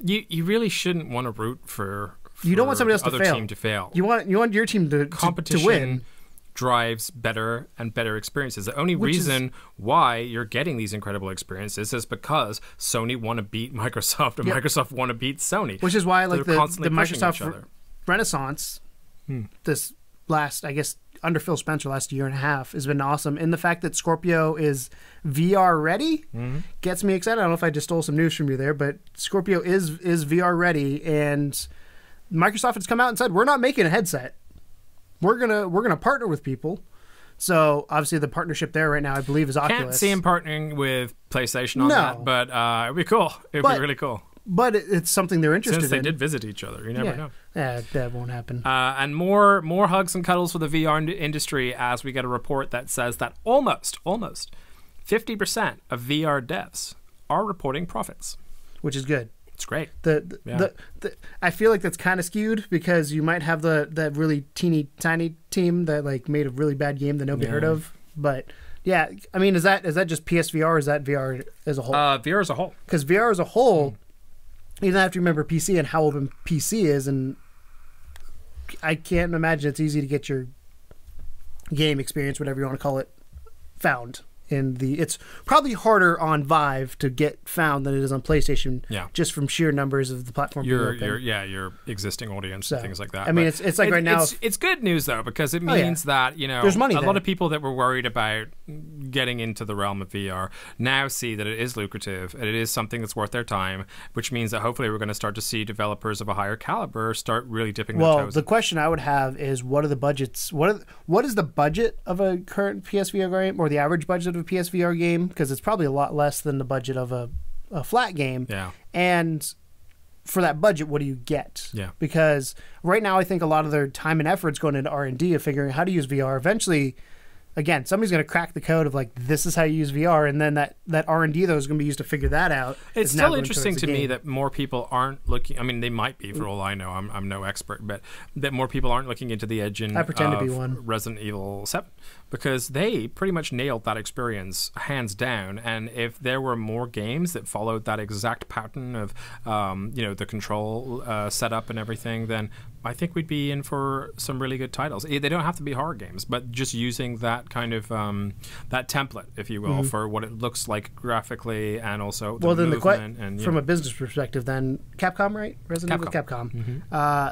you really shouldn't want to root for you don't want somebody else team to fail. You want your team to win. Drives better and better experiences. The only reason why you're getting these incredible experiences is because Sony want to beat Microsoft and Microsoft want to beat Sony. Which is why like the Microsoft Renaissance this last, I guess, under Phil Spencer last year and a half has been awesome. And the fact that Scorpio is VR ready gets me excited. I don't know if I just stole some news from you there, but Scorpio is VR ready, and Microsoft has come out and said, we're not making a headset. We're gonna partner with people. So obviously the partnership there right now, I believe, is Oculus. Can't see him partnering with PlayStation on that, but it'd be cool. It'd be really cool. But it's something they're interested in. Since they did visit each other, you never know. Yeah, that won't happen. And more hugs and cuddles for the VR industry as we get a report that says that almost 50% of VR devs are reporting profits, which is good. It's great. I feel like that's kind of skewed because you might have that really teeny tiny team that like made a really bad game that nobody heard of. But yeah, I mean, is that just PSVR or is that VR as a whole? VR as a whole. Because VR as a whole, you don't have to remember PC and how open PC is, and I can't imagine it's easy to get your game experience, whatever you want to call it, found. It's probably harder on Vive to get found than it is on PlayStation. Yeah. Just from sheer numbers of the platform. Your existing audience and things like that. I mean, it's like right now. It's good news though, because it means that there's money. A lot of people that were worried about getting into the realm of VR now see that it is lucrative and it is something that's worth their time, which means that hopefully we're going to start to see developers of a higher caliber start really dipping their toes. Well, the question I would have is, what are the budgets? What is the budget of a current PSVR game, or the average budget of a PSVR game? Because it's probably a lot less than the budget of a flat game. Yeah. And for that budget, what do you get? Yeah. Because right now, I think a lot of their time and effort is going into R&D of figuring out how to use VR. Eventually, again, somebody's going to crack the code of like, this is how you use VR, and then that R&D though is going to be used to figure that out. It's still interesting to me that more people aren't looking. I mean, they might be for all I know. I'm no expert, but that more people aren't looking into the engine. I pretend to be one. Resident Evil 7, because they pretty much nailed that experience hands down. And if there were more games that followed that exact pattern of the control setup and everything, then I think we'd be in for some really good titles. They don't have to be horror games, but just using that kind of that template, if you will, for what it looks like graphically, and also the movement. From a business perspective, then Capcom, right? Resident Evil Capcom.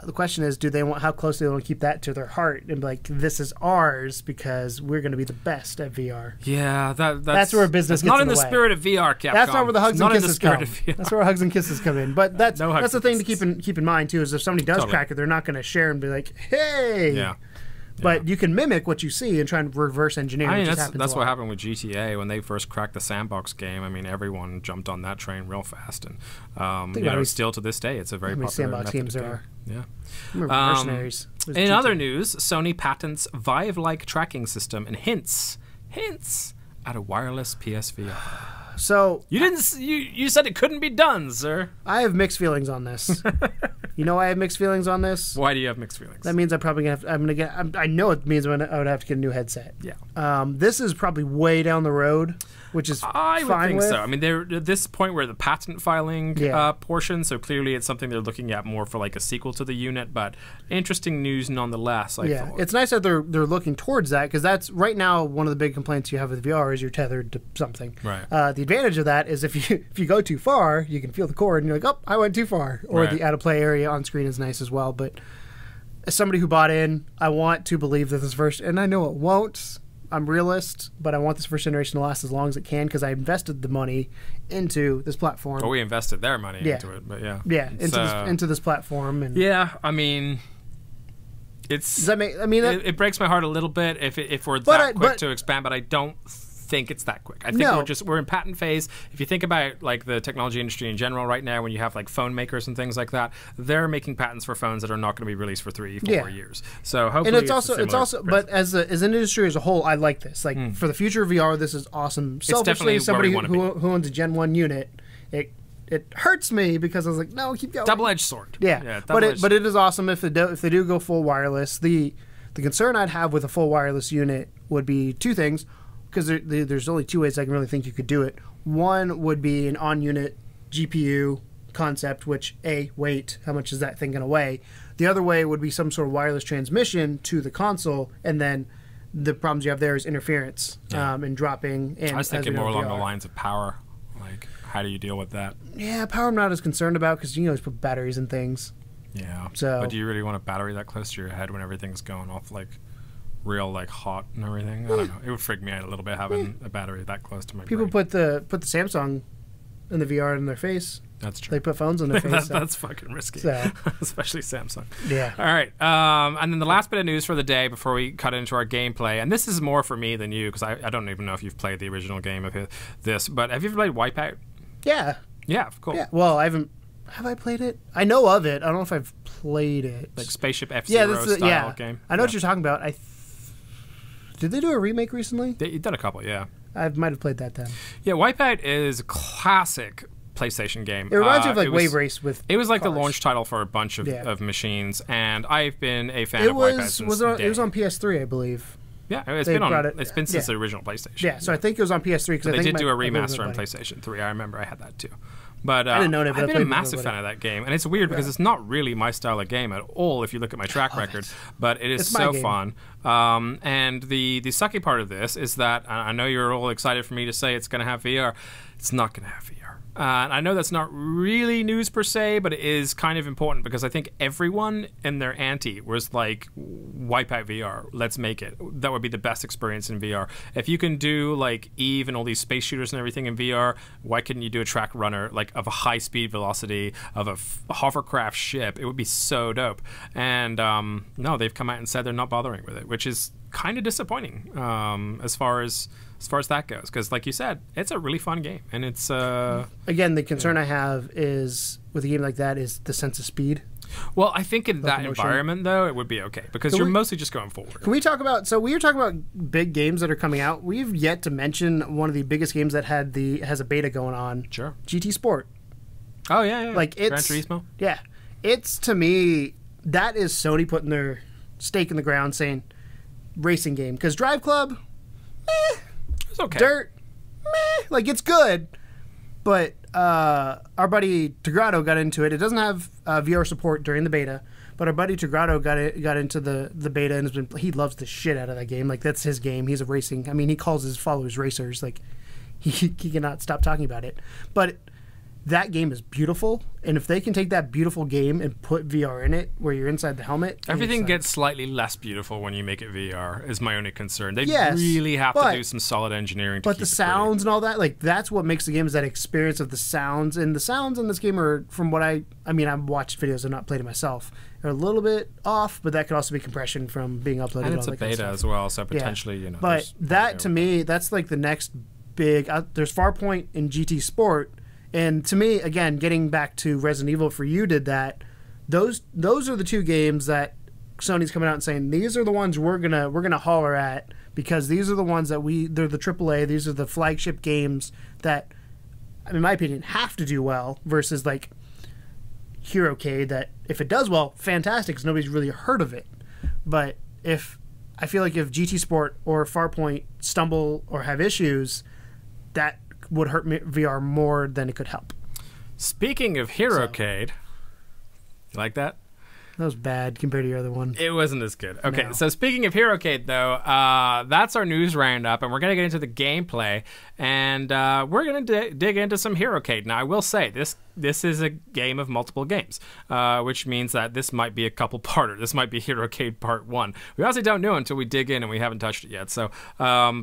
The question is, how close do they want to keep that to their heart and be like, this is ours because we're going to be the best at VR? Yeah, that's where business gets not in the way. spirit of VR, Capcom. That's not where the hugs and kisses come. That's where hugs and kisses come in. But that's the thing to keep in mind too, is if somebody does crack it, they're not going to share and be like, hey. Yeah. But you can mimic what you see and try and reverse engineer. I mean, that's what happened with GTA when they first cracked the sandbox game. I mean, everyone jumped on that train real fast, and still to this day, it's a very popular sandbox games there are. Yeah. Mercenaries. In other news, Sony patents Vive-like tracking system and hints at a wireless PSVR. So you said it couldn't be done, sir. I have mixed feelings on this. You know why I have mixed feelings on this? Why do you have mixed feelings? That means I'm probably gonna have. I know it means I would have to get a new headset. Yeah. This is probably way down the road, which is I would fine think with. so. I mean, they're at this point where the patent filing portion, so clearly it's something they're looking at more for like a sequel to the unit. But interesting news nonetheless. It's nice that they're looking towards that, because that's right now one of the big complaints you have with VR is you're tethered to something. Right. The advantage of that is if you go too far, you can feel the cord and you're like, oh, I went too far. Or the out of play area on screen is nice as well. But as somebody who bought in, I want to believe that this first, and I know it won't. I'm realist, but I want this first generation to last as long as it can, because I invested the money into this platform. Well, we invested their money into it, but into this platform. And I mean, does that make? I mean, it breaks my heart a little bit if we're that quick to expand, but I don't think it's that quick. I think we're in patent phase. If you think about like the technology industry in general right now, when you have like phone makers and things like that, they're making patents for phones that are not going to be released for 3-4 years. So hopefully, and it's also but as an industry as a whole, I like this. Like for the future of VR, this is awesome. Selfishly, as somebody who owns a Gen 1 unit, it hurts me because I was like, no, keep going. Double-edged sword. Yeah, but it is awesome if they do go full wireless. The concern I'd have with a full wireless unit would be two things, because there's only two ways I can really think you could do it. One would be an on-unit GPU concept, which weight, how much is that thing going to weigh? The other way would be some sort of wireless transmission to the console, and then the problems you have there is interference and dropping. And I was thinking more along the lines of power. Like, how do you deal with that? Yeah, power I'm not as concerned about because you can always put batteries in things. Yeah. So, but do you really want a battery that close to your head when everything's going off like real like hot and everything? I don't know. It would freak me out a little bit having a battery that close to my brain. Put the Samsung in the VR in their face. That's true. They put phones on their face. That's fucking risky, especially Samsung. Yeah. All right. And then the last bit of news for the day before we cut into our gameplay, and this is more for me than you because I don't even know if you've played the original game of this, but have you ever played Wipeout? Yeah. Yeah, cool. Yeah. Well, I haven't. Have I played it? I know of it. I don't know if I've played it. Like Spaceship F-Zero style game. I know what you're talking about. Did they do a remake recently? You've done a couple, yeah. I might have played that then. Yeah, Wipeout is a classic PlayStation game. It reminds me of like Wave Race with It was like cars. the launch title for a bunch of machines, and I've been a fan of Wipeout since it was on PS3, I believe. Yeah, it's been since the original PlayStation. Yeah, so I think it was on PS3. They did do a remaster on PlayStation 3. I remember I had that too. But I didn't know that, but I've been a massive fan of that game, and it's weird because it's not really my style of game at all if you look at my track record, but it is so fun. And the sucky part of this is that I know you're all excited for me to say it's going to have VR. It's not going to have VR. And I know that's not really news per se, but it is kind of important because I think everyone in their ante was like, Wipeout VR, let's make it. That would be the best experience in VR. If you can do like Eve and all these space shooters and everything in VR, why couldn't you do a track runner like of a high speed velocity of a hovercraft ship? It would be so dope. And no, they've come out and said they're not bothering with it, which is kind of disappointing as far as that goes, because like you said, it's a really fun game, and it's again, the concern I have is with a game like that is the sense of speed. Well, I think in that environment though, it would be okay because you're mostly just going forward. Can we talk about? So we were talking about big games that are coming out. We've yet to mention one of the biggest games that has a beta going on. Sure, GT Sport. Oh yeah. Like Gran Turismo. Yeah, it's to me that is Sony putting their stake in the ground, saying racing game, because Drive Club, it's okay. Dirt, like it's good, but our buddy Tigrado got into it. It doesn't have VR support during the beta, but our buddy Tigrado got into the beta and he loves the shit out of that game. Like that's his game. He's a racing. I mean, he calls his followers racers. Like he cannot stop talking about it. But that game is beautiful, and if they can take that beautiful game and put VR in it, where you're inside the helmet, everything gets slightly less beautiful when you make it VR. Is my only concern. They really have to do some solid engineering. But the sounds and all that, like that's what makes the game is that experience of the sounds. And the sounds in this game are, from what I've watched videos, I've not played it myself. They're a little bit off, but that could also be compression from being uploaded. And it's a beta as well, so potentially, But that to me, that's like the next big. There's Farpoint and GT Sport. And to me, again, getting back to Resident Evil, for you did that. Those are the two games that Sony's coming out and saying these are the ones we're gonna holler at, because these are the ones that they're the AAA. These are the flagship games that, in my opinion, have to do well. Versus like Herocade, that if it does well, fantastic, because nobody's really heard of it. But I feel like if GT Sport or Farpoint stumble or have issues, that would hurt VR more than it could help. Speaking of Herocade, you like that? That was bad compared to your other one. It wasn't as good. Okay, so speaking of Herocade, though, that's our news roundup, and we're going to get into the gameplay, and we're going to dig into some Herocade. Now, I will say, this is a game of multiple games, which means that this might be a couple-parter. This might be Herocade Part 1. We honestly don't know until we dig in, and we haven't touched it yet. So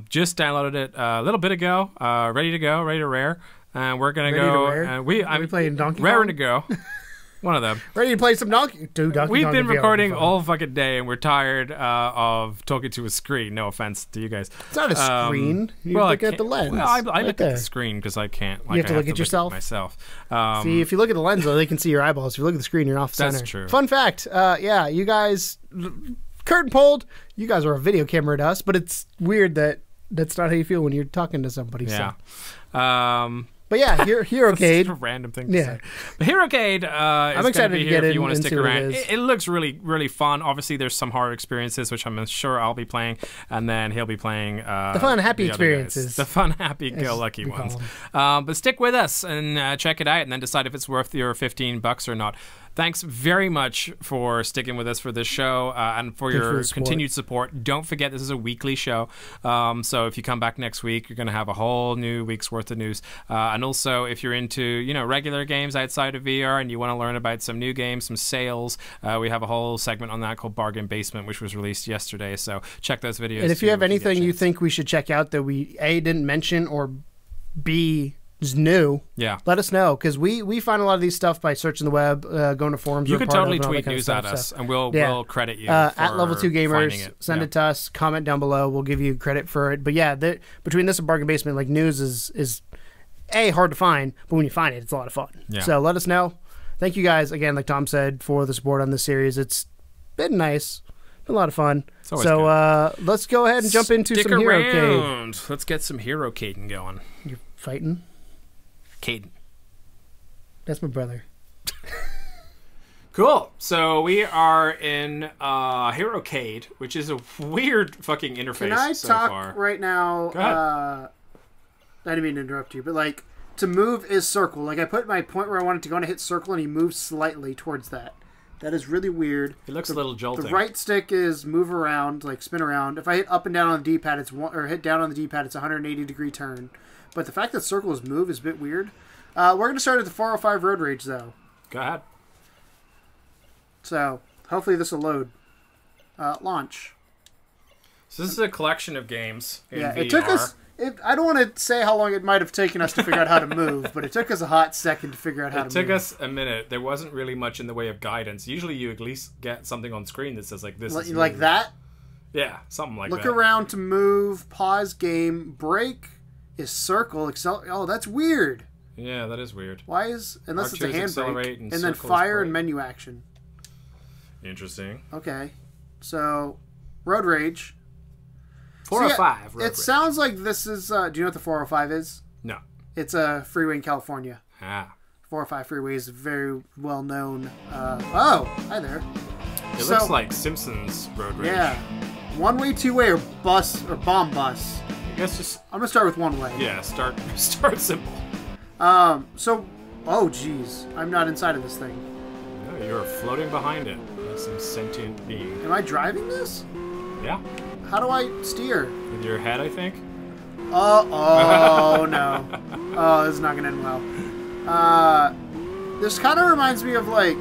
just downloaded it a little bit ago, ready to go, ready to rare, and we're going to go. Are we playing Donkey Kong? Raring to go. One of them. Ready to play some Donkey Kong. We've been VR recording fun. all fucking day, and we're tired of talking to a screen. No offense to you guys. It's not a screen. You're well, looking at the lens. Well, I right look there. at the screen because I can't. Like, You have to I look at yourself? myself. See, if you look at the lens, though, they can see your eyeballs. If you look at the screen, you're off center. That's true. Fun fact. Yeah, you guys, curtain pulled. You guys are a video camera to us, but it's weird that that's not how you feel when you're talking to somebody. Yeah. So. But yeah, Herocade. It's a random thing to say. But Herocade I'm is excited going to be to here get if in you want to and stick see what around. it is. It looks really, really fun. Obviously, there's some horror experiences, which I'm sure I'll be playing, and then he'll be playing the fun, happy the other guys. experiences. The fun, happy, go-lucky we call ones. them. But stick with us and check it out, and then decide if it's worth your $15 or not. Thanks very much for sticking with us for this show and for your continued support. Don't forget, this is a weekly show. So if you come back next week, you're going to have a whole new week's worth of news. And also, if you're into regular games outside of VR and you want to learn about some new games, some sales, we have a whole segment on that called Bargain Basement, which was released yesterday. So check those videos. And if you have anything you think we should check out that we A, didn't mention, or B, is new, let us know, because we find a lot of these stuff by searching the web, going to forums. You can totally tweet news at us, and we'll credit you at Level 2 Gamers. it. Send it to us. Comment down below. We'll give you credit for it. But yeah, between this and Bargain Basement, like, news is A, hard to find, but when you find it, it's a lot of fun. Yeah. So let us know. Thank you guys again, like Tom said, for the support on this series. It's been nice. Been a lot of fun. So let's go ahead and jump into some Herocade. Let's get some Herocade going. You're fighting? Caden. That's my brother. Cool. So we are in Herocade, which is a weird fucking interface. Can I so talk far. right now? Go ahead. I didn't mean to interrupt you, but like, to move is circle. Like, I put my point where I wanted to go and I hit circle, and he moves slightly towards that. That is really weird. It looks a little jolting. The right stick is move around, like spin around. If I hit up and down on the D-pad, or hit down on the D-pad, it's a 180-degree turn. But the fact that circle is move is a bit weird. We're going to start at the 405 Road Rage, though. Go ahead. So, hopefully this will load. Launch. So this is a collection of games in VR. It took us... I don't want to say how long it might have taken us to figure out how to move, but it took us a hot second to figure out how to move. It took us a minute. There wasn't really much in the way of guidance. Usually you at least get something on screen that says, like, this is like move. that? Yeah, something like that. Look around to move, pause game, break is circle, accelerate. Oh, that's weird. Yeah, that is weird. Why is... Unless it's a handbrake. And then fire and menu action. Interesting. Okay. So, Road Rage. 405 Road It Rage. sounds like this is... do you know what the 405 is? No. It's a freeway in California. 405 freeway is very well known. Oh, hi there. It looks like Simpsons Road Rage. Yeah. One-way, two-way, or bus, or bomb bus. I guess just... I'm going to start with one-way. Yeah, start simple. So... Oh, geez. I'm not inside of this thing. No, you're floating behind it. Like some sentient being. Am I driving this? Yeah. How do I steer? With your head, I think. Oh, no. Oh, this is not going to end well. This kind of reminds me of, like...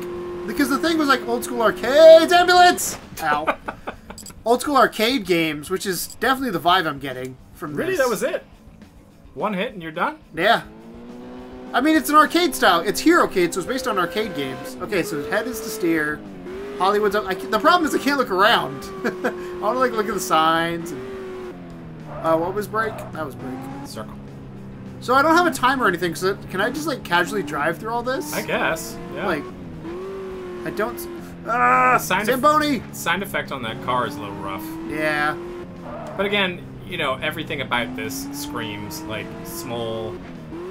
Because the thing was, like, old school arcades, ambulance! Ow. Old school arcade games, which is definitely the vibe I'm getting from this. Really? That was it? One hit and you're done? Yeah. I mean, it's an arcade style. It's Herocade, so it's based on arcade games. Okay, so head is to steer. Hollywood's up. The problem is I can't look around. I want to, like, look at the signs. And... what was break? That was break. Circle. So I don't have a timer or anything, so can I just, like, casually drive through all this? I guess. Yeah. Like, I don't... Zamboni! Sound effect on that car is a little rough. Yeah. But again, everything about this screams, like, small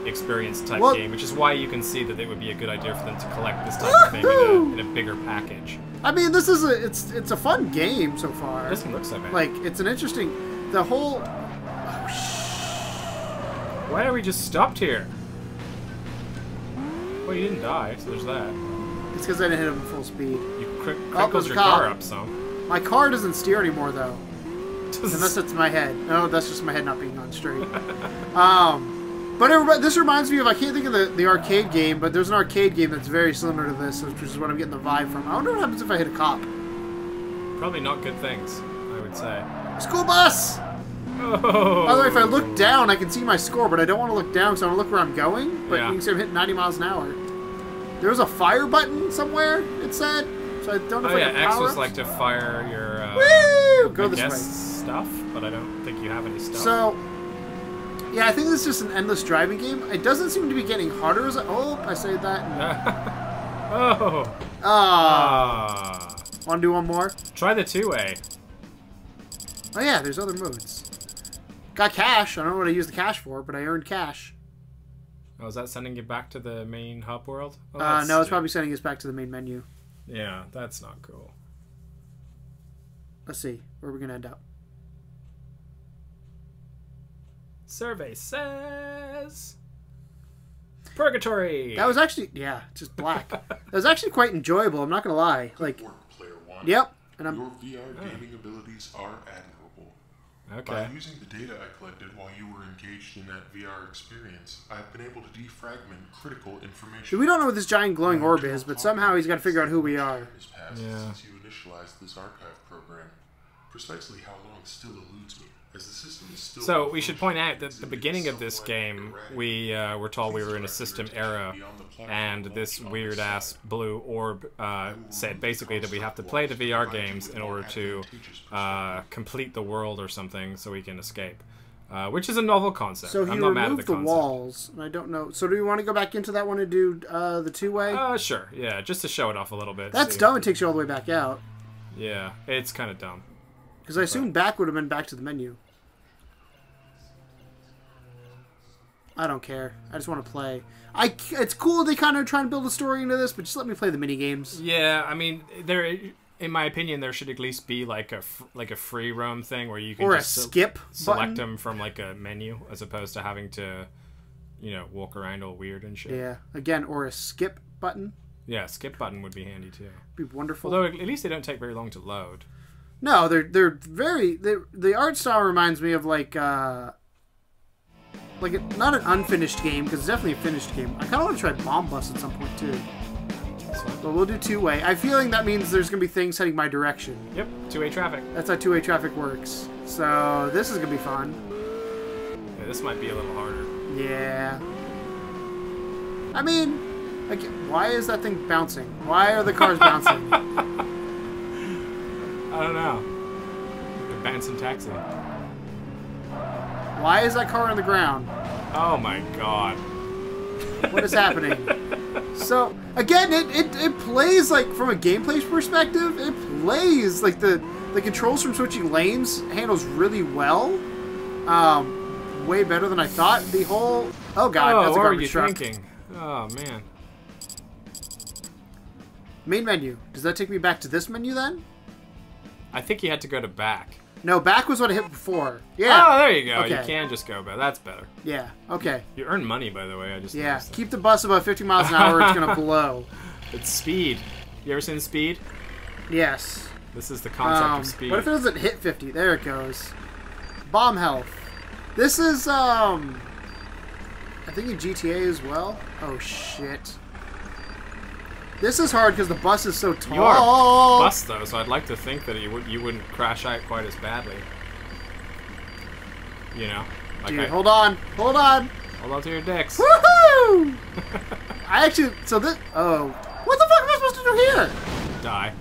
experience type game, which is why you can see that it would be a good idea for them to collect this type of thing in a bigger package. I mean, this is it's a fun game so far. It doesn't look so bad. Like, it's an interesting... The whole... Why are we just stopped here? Well, you didn't die, so there's that. It's because I didn't hit him full speed. You crinkled your car up some. My car doesn't steer anymore, though. Unless it's my head. No, that's just my head not being on straight. But this reminds me of, I can't think of the arcade game, but there's an arcade game that's very similar to this, which is what I'm getting the vibe from. I wonder what happens if I hit a cop. Probably not good things, I would say. School bus! Oh. By the way, if I look down, I can see my score, but I don't want to look down because I want to look where I'm going. But you can see I'm hitting 90 miles an hour. There was a fire button somewhere, it said. So I don't know if I can X power was ups. like to fire your Woo! Go I this guess way. stuff, but I don't think you have any stuff. So, yeah, I think this is just an endless driving game. It doesn't seem to be getting harder as I say that. Oh. Ah. Want to do one more? Try the two-way. Oh yeah, there's other modes. Got cash. I don't know what I use the cash for, but I earned cash. Oh, is that sending you back to the main hub world? Oh, No, it's stupid. probably sending us back to the main menu. Yeah, that's not cool. Let's see. Where are we going to end up? Survey says... Purgatory! That was actually, yeah, just black. That was actually quite enjoyable, I'm not going to lie. Like, Work, player one. yep. And Your VR gaming abilities are admirable. Okay. By using the data I collected while you were engaged in that VR experience, I've been able to defragment critical information. we don't know what this giant glowing orb is, but somehow he's got to figure out who we are. Has passed Yeah. since you initialized this archive program. Precisely how long still eludes me, as the system is still... So we should point out that at the beginning of this game, we were told we were in a system era, and this weird-ass blue orb said basically that we have to play the VR games in order to complete the world or something so we can escape, which is a novel concept. So he I'm not mad at the removed the concept. walls, and I don't know. So do we want to go back into that one and do the two-way? Sure, yeah, just to show it off a little bit. That's see. dumb. It takes you all the way back out. Yeah, it's kind of dumb. Because I assumed back would have been back to the menu. I don't care. I just want to play. It's cool they kind of trying to build a story into this, but just let me play the mini games. Yeah, I mean, in my opinion, there should at least be like a free roam thing where you can Or just a skip select button. them from like a menu as opposed to having to, walk around all weird and shit. Yeah. Again, or a skip button. Yeah, skip button would be handy too. Be wonderful. Although at least they don't take very long to load. No, they're very. The art style reminds me of like not an unfinished game, because it's definitely a finished game. I kind of want to try Bomb Bus at some point too. That's fine. But we'll do two-way. I feel like that means there's gonna be things heading my direction. Yep, two-way traffic. That's how two-way traffic works. So this is gonna be fun. Yeah, this might be a little harder. Yeah. I mean, like, why is that thing bouncing? Why are the cars bouncing? I don't know. The bouncing taxi. Why is that car on the ground? Oh my god. What is happening? So again, it plays like from a gameplay perspective. It plays like the controls from switching lanes handles really well. Way better than I thought. The whole oh god, that's a what were you garbage truck. thinking? Oh man. Main menu. Does that take me back to this menu then? I think you had to go to back. No, back was what I hit before. Yeah. Oh, there you go. Okay. You can just go back. That's better. Yeah. Okay. You earn money, by the way. I just Yeah. noticed that. Keep the bus above 50 miles an hour. It's gonna blow. It's Speed. You ever seen Speed? Yes. This is the concept of Speed. What if it doesn't hit 50? There it goes. Bomb health. This is I think in GTA as well. Oh shit. This is hard because the bus is so tall. You are a bus, though, so I'd like to think that you wouldn't crash out quite as badly. You know? Like Dude, hold on. Hold on. hold on to your dicks. Woohoo! I actually, so this, oh. What the fuck am I supposed to do here? Die.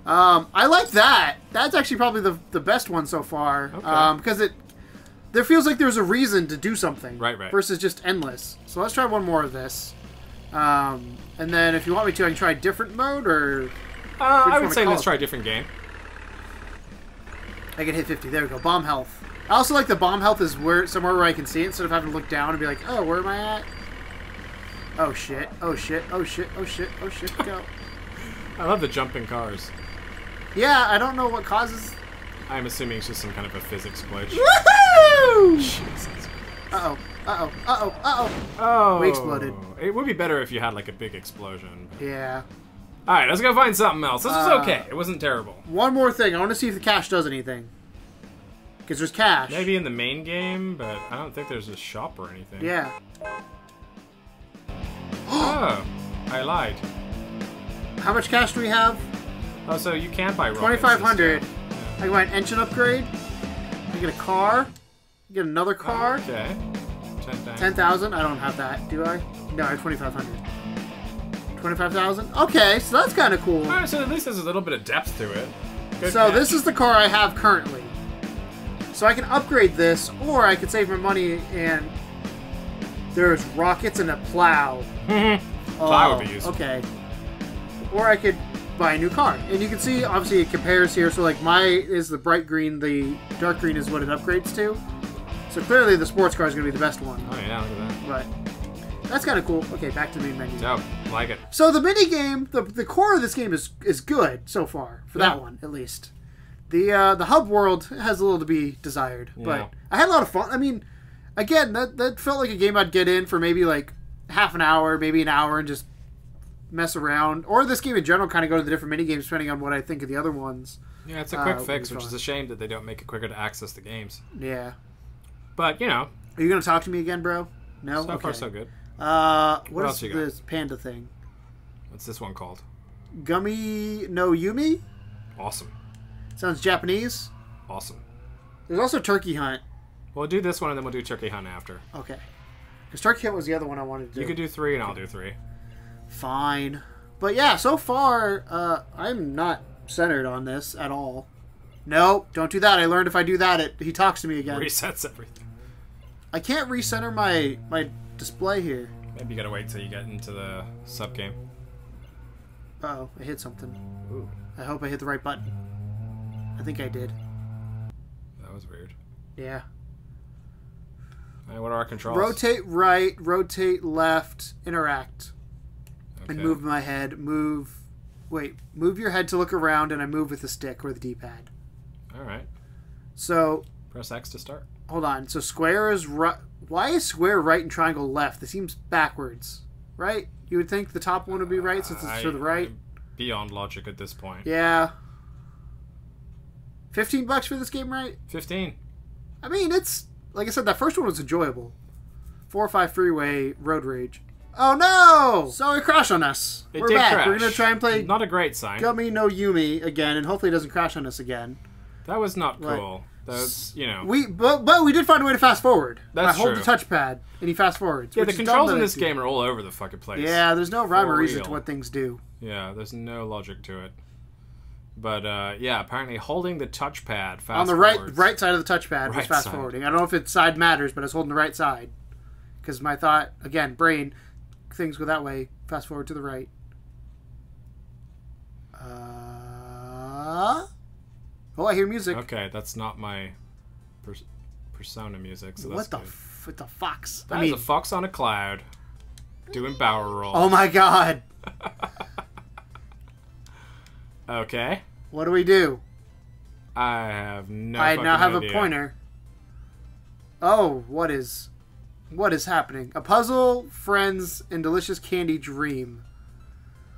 I like that. That's actually probably the best one so far. Okay. Because there feels like there's a reason to do something. Right, right. Versus just endless. So let's try one more of this. And then if you want me to, I can try a different mode, or... I would say call let's it? try a different game. I can hit 50. There we go. Bomb health. I also like the bomb health is somewhere where I can see it instead of having to look down and be like, oh, where am I at? Oh, shit. Oh, shit. Oh, shit. Oh, shit. Oh, shit. Go. I love the jumping cars. Yeah, I don't know what causes... I'm assuming it's just some kind of a physics glitch. Woohoo! Jesus. Uh-oh. Uh-oh. Uh-oh. Uh-oh. Oh. We exploded. It would be better if you had like a big explosion. Yeah. Alright, let's go find something else. This was okay. It wasn't terrible. One more thing. I want to see if the cash does anything. Because there's cash. Maybe in the main game, but I don't think there's a shop or anything. Yeah. Oh, I lied. How much cash do we have? Oh, so you can buy rockets. 2,500. this I can buy an engine upgrade. I get a car. Get another car. time. Okay. 10,000. 10,000. I don't have that, do I? No, I have 2,500. 25,000. Okay, so that's kind of cool. All right, so at least there's a little bit of depth to it. Good So catch. this is the car I have currently. So I can upgrade this, or I could save my money and there's rockets and a plow. Plow would be useful. Okay. Or I could buy a new car. And you can see, obviously, it compares here. So, like, my is the bright green, the dark green is what it upgrades to. So, clearly, the sports car is going to be the best one. Oh, yeah, look at that. But that's kind of cool. Okay, back to the main menu. Dope. Like it. So, the mini game, the core of this game is good so far, for that Yeah. one, at least. The hub world has a little to be desired. Yeah. But I had a lot of fun. I mean, again, that felt like a game I'd get in for maybe, like, half an hour, maybe an hour, and just mess around. Or this game in general, kind of go to the different mini games depending on what I think of the other ones. Yeah, it's a quick would fix, be which fun. is a shame that they don't make it quicker to access the games. Yeah. But, you know, Are you going to talk to me again, bro? No? so far so good. What else is you got? this panda thing? What's this one called? Gummy no Yumi? Awesome. Sounds Japanese. Awesome. There's also Turkey Hunt. We'll do this one and then we'll do Turkey Hunt after. Okay. Because Turkey Hunt was the other one I wanted to do. You could do 3 and I'll do 3. Fine. But yeah, so far, I'm not centered on this at all. No, don't do that. I learned if I do that, he talks to me again. Resets everything. I can't recenter my display here. Maybe you gotta wait till you get into the sub game. Uh-oh, I hit something. Ooh, I hope I hit the right button. I think I did. that was weird. Yeah. Alright, what are our controls? Rotate right, rotate left, interact. And Okay. move my head. Move your head to look around, and I move with the stick or the D-pad. Alright. So, Press X to start. hold on. So square is right. Why is square right and triangle left? This seems backwards, right? You would think the top one would be right since it's to the right. I'm beyond logic at this point. Yeah. $15 for this game, right? 15. I mean, it's like I said. That first one was enjoyable. 405 freeway road rage. Oh no! So it crashed on us. It We're did back. crash. We're gonna try and play Not a great sign. Gummy no Yumi again, and hopefully it doesn't crash on us again. That was not Right. cool. That's, you know. But we did find a way to fast forward. That's I hold true. the touchpad and he fast forwards. Yeah, which the is dumb controls that in I this do. game are all over the fucking place. Yeah, there's no rhyme or For reason real. to what things do. Yeah, there's no logic to it. But, yeah, apparently holding the touchpad fast On the right side of the touchpad was Right fast side. forwarding. I don't know if its side matters, but I was holding the right side because my thought, again, brain, things go that way. Fast forward to the right. Oh, I hear music. Okay, that's not my persona music, so that's What the good. what the fox? That is a fox on a cloud doing barrel roll. Oh my god! Okay. What do we do? I have no I now have idea. a pointer. Oh, what is happening? A puzzle, friends, and delicious candy dream.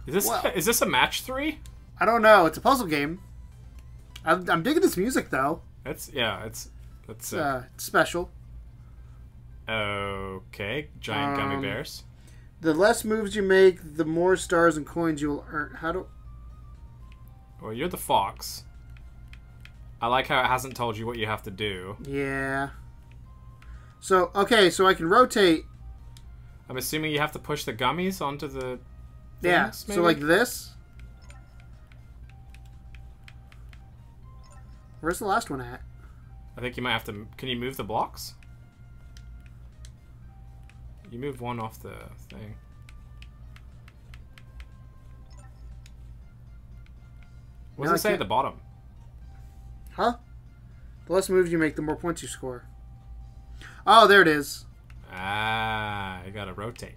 Well- Is this a match 3? I don't know. It's a puzzle game. I'm digging this music though. It's It's special. okay. Giant gummy bears. The less moves you make, the more stars and coins you will earn. Well, you're the fox. I like how it hasn't told you what you have to do. Yeah. So okay, so I can rotate. I'm assuming you have to push the gummies onto the Yeah. things, So maybe? like this. Where's the last one at? I think you might have to... Can you move the blocks? You moved one off the thing. What No, does I it say at can't. the bottom? Huh? The less moves you make, the more points you score. Oh, there it is. Ah, you gotta rotate.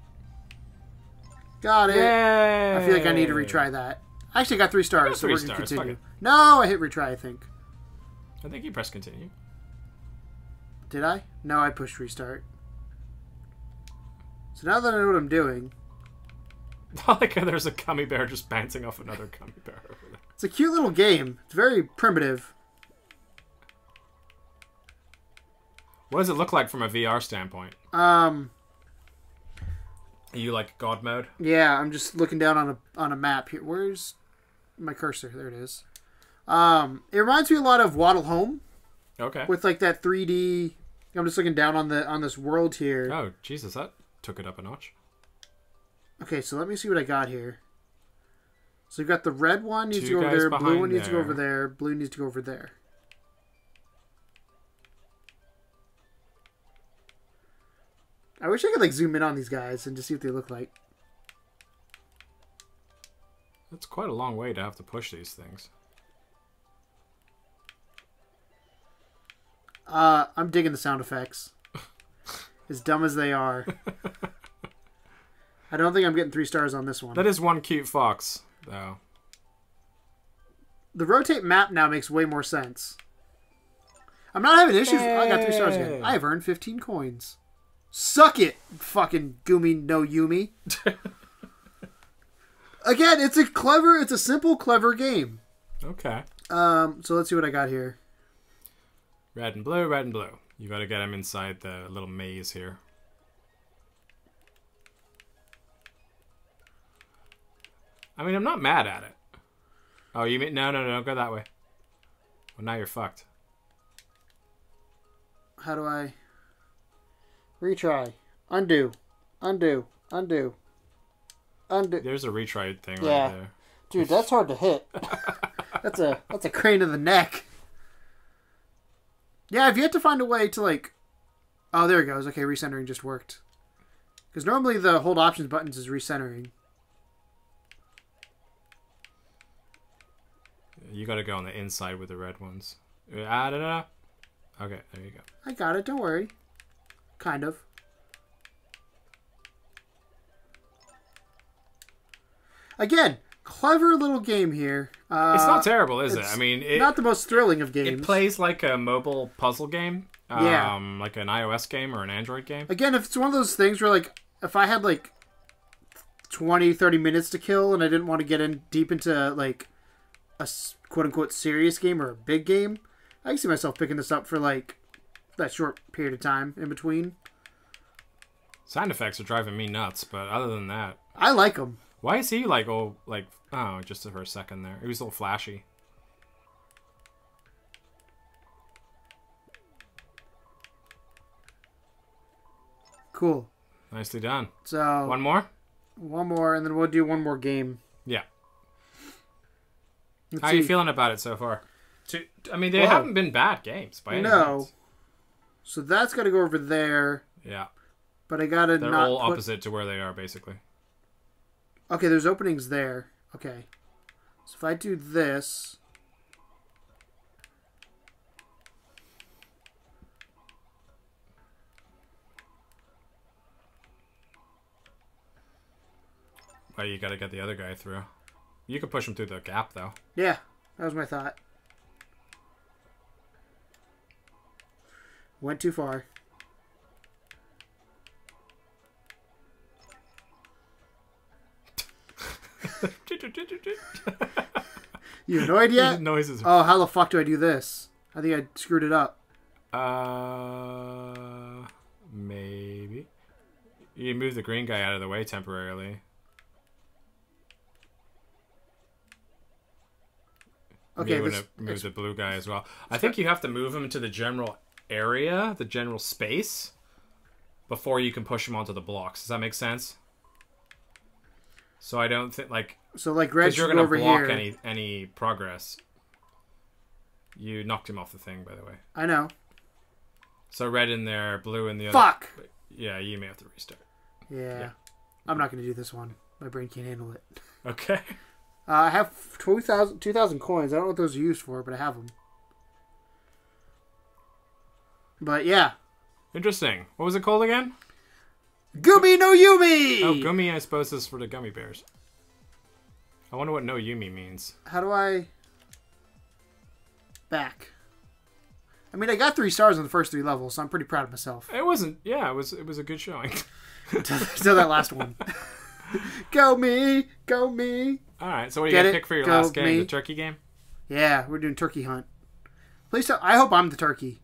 Got it. Yay! I feel like I need to retry that. I actually got 3 stars, got so 3 we're going to stars, continue. fuck No, I hit retry, I think. I think you press continue. Did I? No, I pushed restart. So now that I know what I'm doing, I like how there's a gummy bear just bouncing off another gummy bear over there. it's a cute little game. It's very primitive. What does it look like from a VR standpoint? Are you like God mode? Yeah, I'm just looking down on a map here. Where's my cursor? There it is. It reminds me a lot of Waddle Home Okay. with like that 3D. I'm just looking down on this world here. Oh, Jesus, that took it up a notch. Okay, so let me see what I got here. So we've got the red one needs to Two go over guys there, blue one behind needs to go there. over there, blue needs to go over there. I wish I could like zoom in on these guys and just see what they look like. That's quite a long way to have to push these things. I'm digging the sound effects. As dumb as they are. I don't think I'm getting 3 stars on this one. That is one cute fox, though. The rotate map now makes way more sense. I'm not having issues. I got 3 stars again. I have earned 15 coins. Suck it, fucking Gumi no Yumi. Again, it's a simple, clever game. Okay. So let's see what I got here. Red and blue, red and blue. You gotta get them inside the little maze here. I mean, I'm not mad at it. Oh, you mean... No, don't go that way. Well, now you're fucked. How do I... Retry. Undo. Undo. Undo. Undo. There's a retry thing Yeah. right there. Dude, that's hard to hit. That's a crane of the neck. Yeah, I've yet to find a way to like... Oh, there it goes. Okay, recentering just worked. Because normally the hold options buttons is recentering. You gotta go on the inside with the red ones. Ah, da, da. Okay, there you go. I got it, don't worry. Kind of. Again, clever little game here. It's not terrible, is it? it's I mean, not the most thrilling of games. it plays like a mobile puzzle game. Yeah. Like an iOS game or an Android game. Again, if it's one of those things where, like, if I had, like, 20, 30 minutes to kill and I didn't want to get in deep into, like, a quote-unquote serious game or a big game, I can see myself picking this up for, like, that short period of time in between. Sound effects are driving me nuts, but other than that... I like them. Why is he, like, oh, just for a second there. He was a little flashy. Cool. Nicely done. So... One more? One more, and then we'll do one more game. Yeah. Let's How are you see. feeling about it so far? I mean, they Whoa. haven't been bad games by any No. means. So that's got to go over there, Yeah. but I got to They're not all put... opposite to where they are, basically. Okay, there's openings there. Okay. So if I do this... But you gotta get the other guy through. You could push him through the gap, though. Yeah, that was my thought. Went too far. You annoyed yet? Noises. Oh, how the fuck do I do this? I think I screwed it up. Maybe. You move the green guy out of the way temporarily. Okay, Maybe this, move the blue guy as well. I think you have to move him to the general area, the general space, before you can push him onto the blocks. Does that make sense? So I don't think so like red because you're should go gonna over block here. any progress. You knocked him off the thing, by the way. I know. So red in there, blue in the other. Fuck! Yeah, you may have to restart. Yeah. I'm not going to do this one. My brain can't handle it. Okay. I have 2,000 coins. I don't know what those are used for, but I have them. But yeah. Interesting. What was it called again? Gumi no Yumi! Oh, gummy, I suppose, is for the gummy bears. I wonder what no Yumi means. How do I... Back. I mean, I got 3 stars on the first 3 levels, so I'm pretty proud of myself. It wasn't. Yeah, it was a good showing. Until that last one. Go me! Go me! All right. So what do you Get got it? to pick for your Go last game? me. The turkey game? Yeah, we're doing turkey hunt. Please tell... I hope I'm the turkey.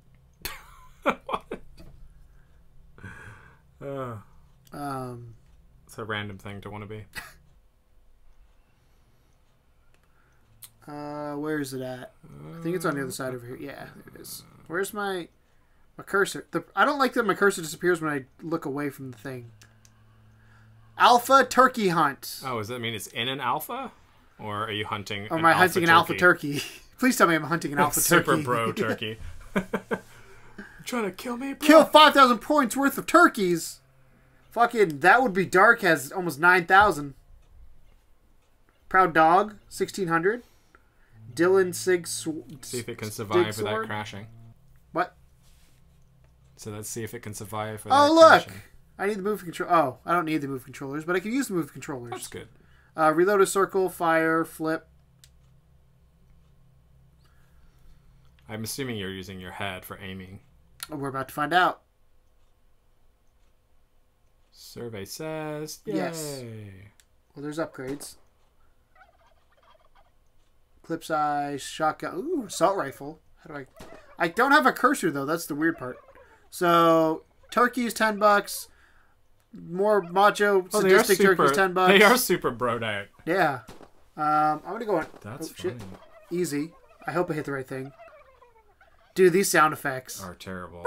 It's a random thing to want to be. Where is it at? I think it's on the other side over here. Yeah, there it is. Where's my cursor? I don't like that my cursor disappears when I look away from the thing. Alpha Turkey Hunt. Oh, does that mean it's in an alpha? Or are you hunting Or am I hunting an alpha turkey? Please tell me I'm hunting an alpha turkey. Super bro turkey. You're trying to kill me, bro? Kill 5,000 points worth of turkeys. Fucking, that would be dark, has almost 9,000. Proud Dog, 1,600. Dylan Sig... See if it can survive without crashing. What? So let's see if it can survive without look! crashing. I need the move control. Oh, I don't need the move controllers, but I can use the move controllers. That's good. Reload a circle, fire, flip. I'm assuming you're using your head for aiming. Oh, we're about to find out. Survey says, yay. Yes. Well, there's upgrades. Clip size, shotgun. Ooh, assault rifle. How do I don't have a cursor, though. That's the weird part. So, turkeys, $10. More macho, sadistic turkeys, $10. They are super broed out. Yeah. I'm going to go on. That's shit. funny. Easy. I hope I hit the right thing. Dude, these sound effects Are terrible.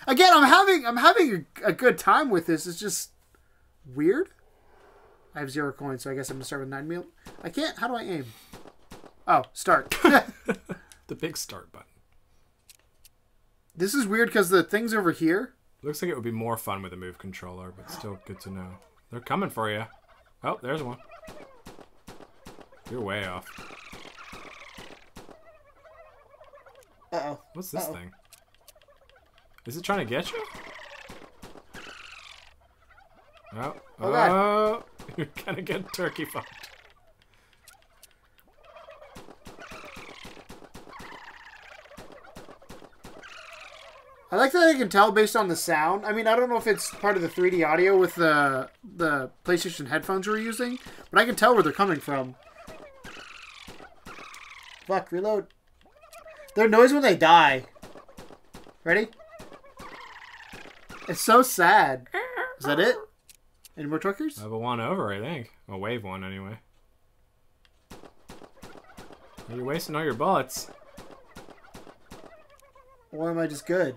Again, I'm having a good time with this. It's just weird. I have 0 coins, so I guess I'm gonna start with 9 mil. I can't. How do I aim? Oh, start. The big start button. This is weird because the thing's over here. Looks like it would be more fun with a move controller, but still good to know. They're coming for you. Oh, there's one. You're way off. Uh-oh. What's this thing? Is it trying to get you? Oh, Oh, God. You're gonna get turkey fucked. I like that I can tell based on the sound. I mean, I don't know if it's part of the 3D audio with the PlayStation headphones we're using, but I can tell where they're coming from. Fuck, reload. They're noise when they die. Ready? It's so sad. Is that it? Any more truckers? I have a one over, I think. A wave one, anyway. You're wasting all your bullets. Or am I just good?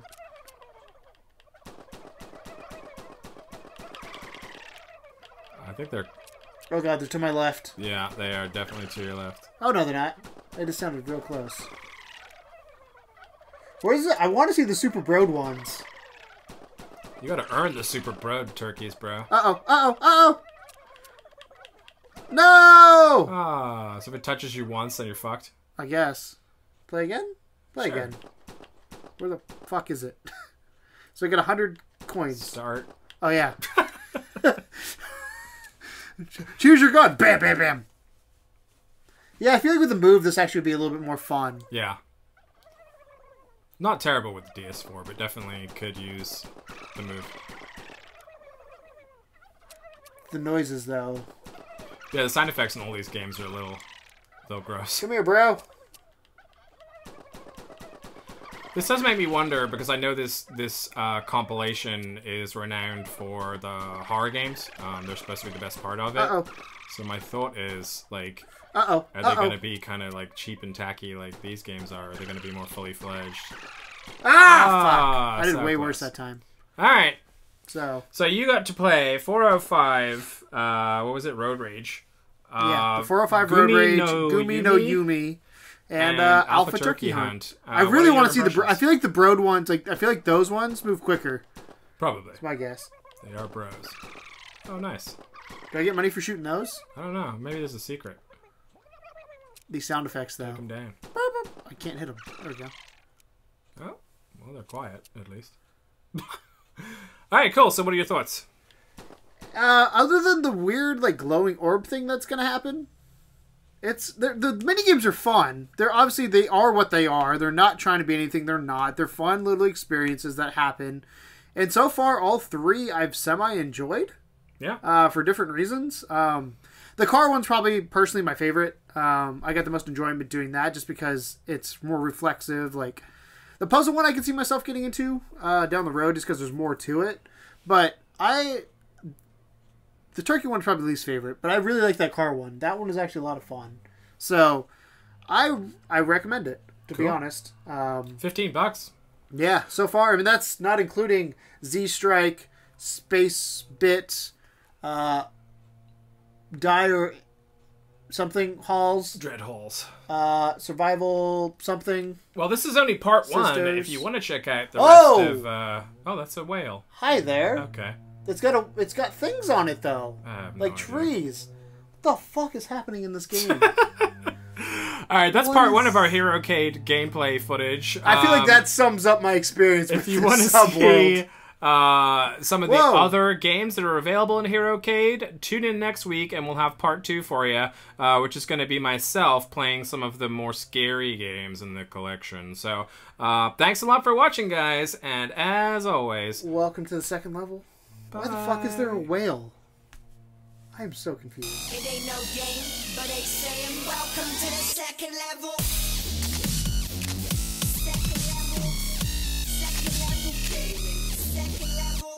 I think they're... Oh god, they're to my left. Yeah, they are definitely to your left. Oh no, they're not. They just sounded real close. Where's it? I want to see the super broad ones. You gotta earn the super broad turkeys, bro. Uh-oh, uh-oh, uh-oh! No! Ah, so if it touches you once, then you're fucked. I guess. Play again? Play Sure. again. Where the fuck is it? So I get 100 coins. Start. Oh, yeah. Choose your gun. Bam, bam, bam. Yeah, I feel like with the move, this actually would be a little bit more fun. Yeah. Not terrible with the DS4, but definitely could use the move. The noises, though. Yeah, the sound effects in all these games are a little gross. Come here, bro. This does make me wonder, because I know this compilation is renowned for the horror games. They're supposed to be the best part of it. Uh-oh. So my thought is, like, Uh-oh. are they going to be kind of, like, cheap and tacky like these games are? Or are they going to be more fully fledged? Ah, fuck. I did so way close. worse that time. Alright. So You got to play 405, what was it? Road Rage. yeah, the 405 Road Rage, Gumi no Yumi, and Alpha Turkey Hunt. I really want to see I feel like the broad ones, I feel like those ones move quicker. Probably. That's my guess. They are bros. Oh, nice. Do I get money for shooting those? I don't know. Maybe there's a secret. These sound effects, though. Take them down. I can't hit them. There we go. Oh, well, they're quiet, at least. Alright, cool. So what are your thoughts? Other than the weird, like, glowing orb thing that's going to happen, the minigames are fun. They are what they are. They're not trying to be anything they're not. They're fun little experiences that happen. And so far, all three I've semi-enjoyed. Yeah. For different reasons. The car one's probably personally my favorite. I got the most enjoyment doing that just because it's more reflexive. Like, the puzzle one I can see myself getting into down the road just because there's more to it. But the turkey one's probably least favorite, but I really like that car one. That one is actually a lot of fun. So, I recommend it, to be honest. $15. Yeah, so far. I mean, that's not including Z-Strike, Space Bit, Dire something halls, Dread Halls. Survival something. Well, this is only part one. Sisters. If you want to check out the Oh! rest of... oh, that's a whale. Hi there. Okay. It's got things on it though, I have no like idea. trees. What the fuck is happening in this game? All right, that's part one of our Herocade gameplay footage. I feel like that sums up my experience with If you the want to subworld. see some of the Whoa. other games that are available in Herocade, tune in next week and we'll have part 2 for you, which is going to be myself playing some of the more scary games in the collection. So thanks a lot for watching, guys, and as always... Welcome to the second level. Why the fuck is there a whale? I am so confused. It ain't no game, but they saying welcome to the second level. Second level gaming. Second level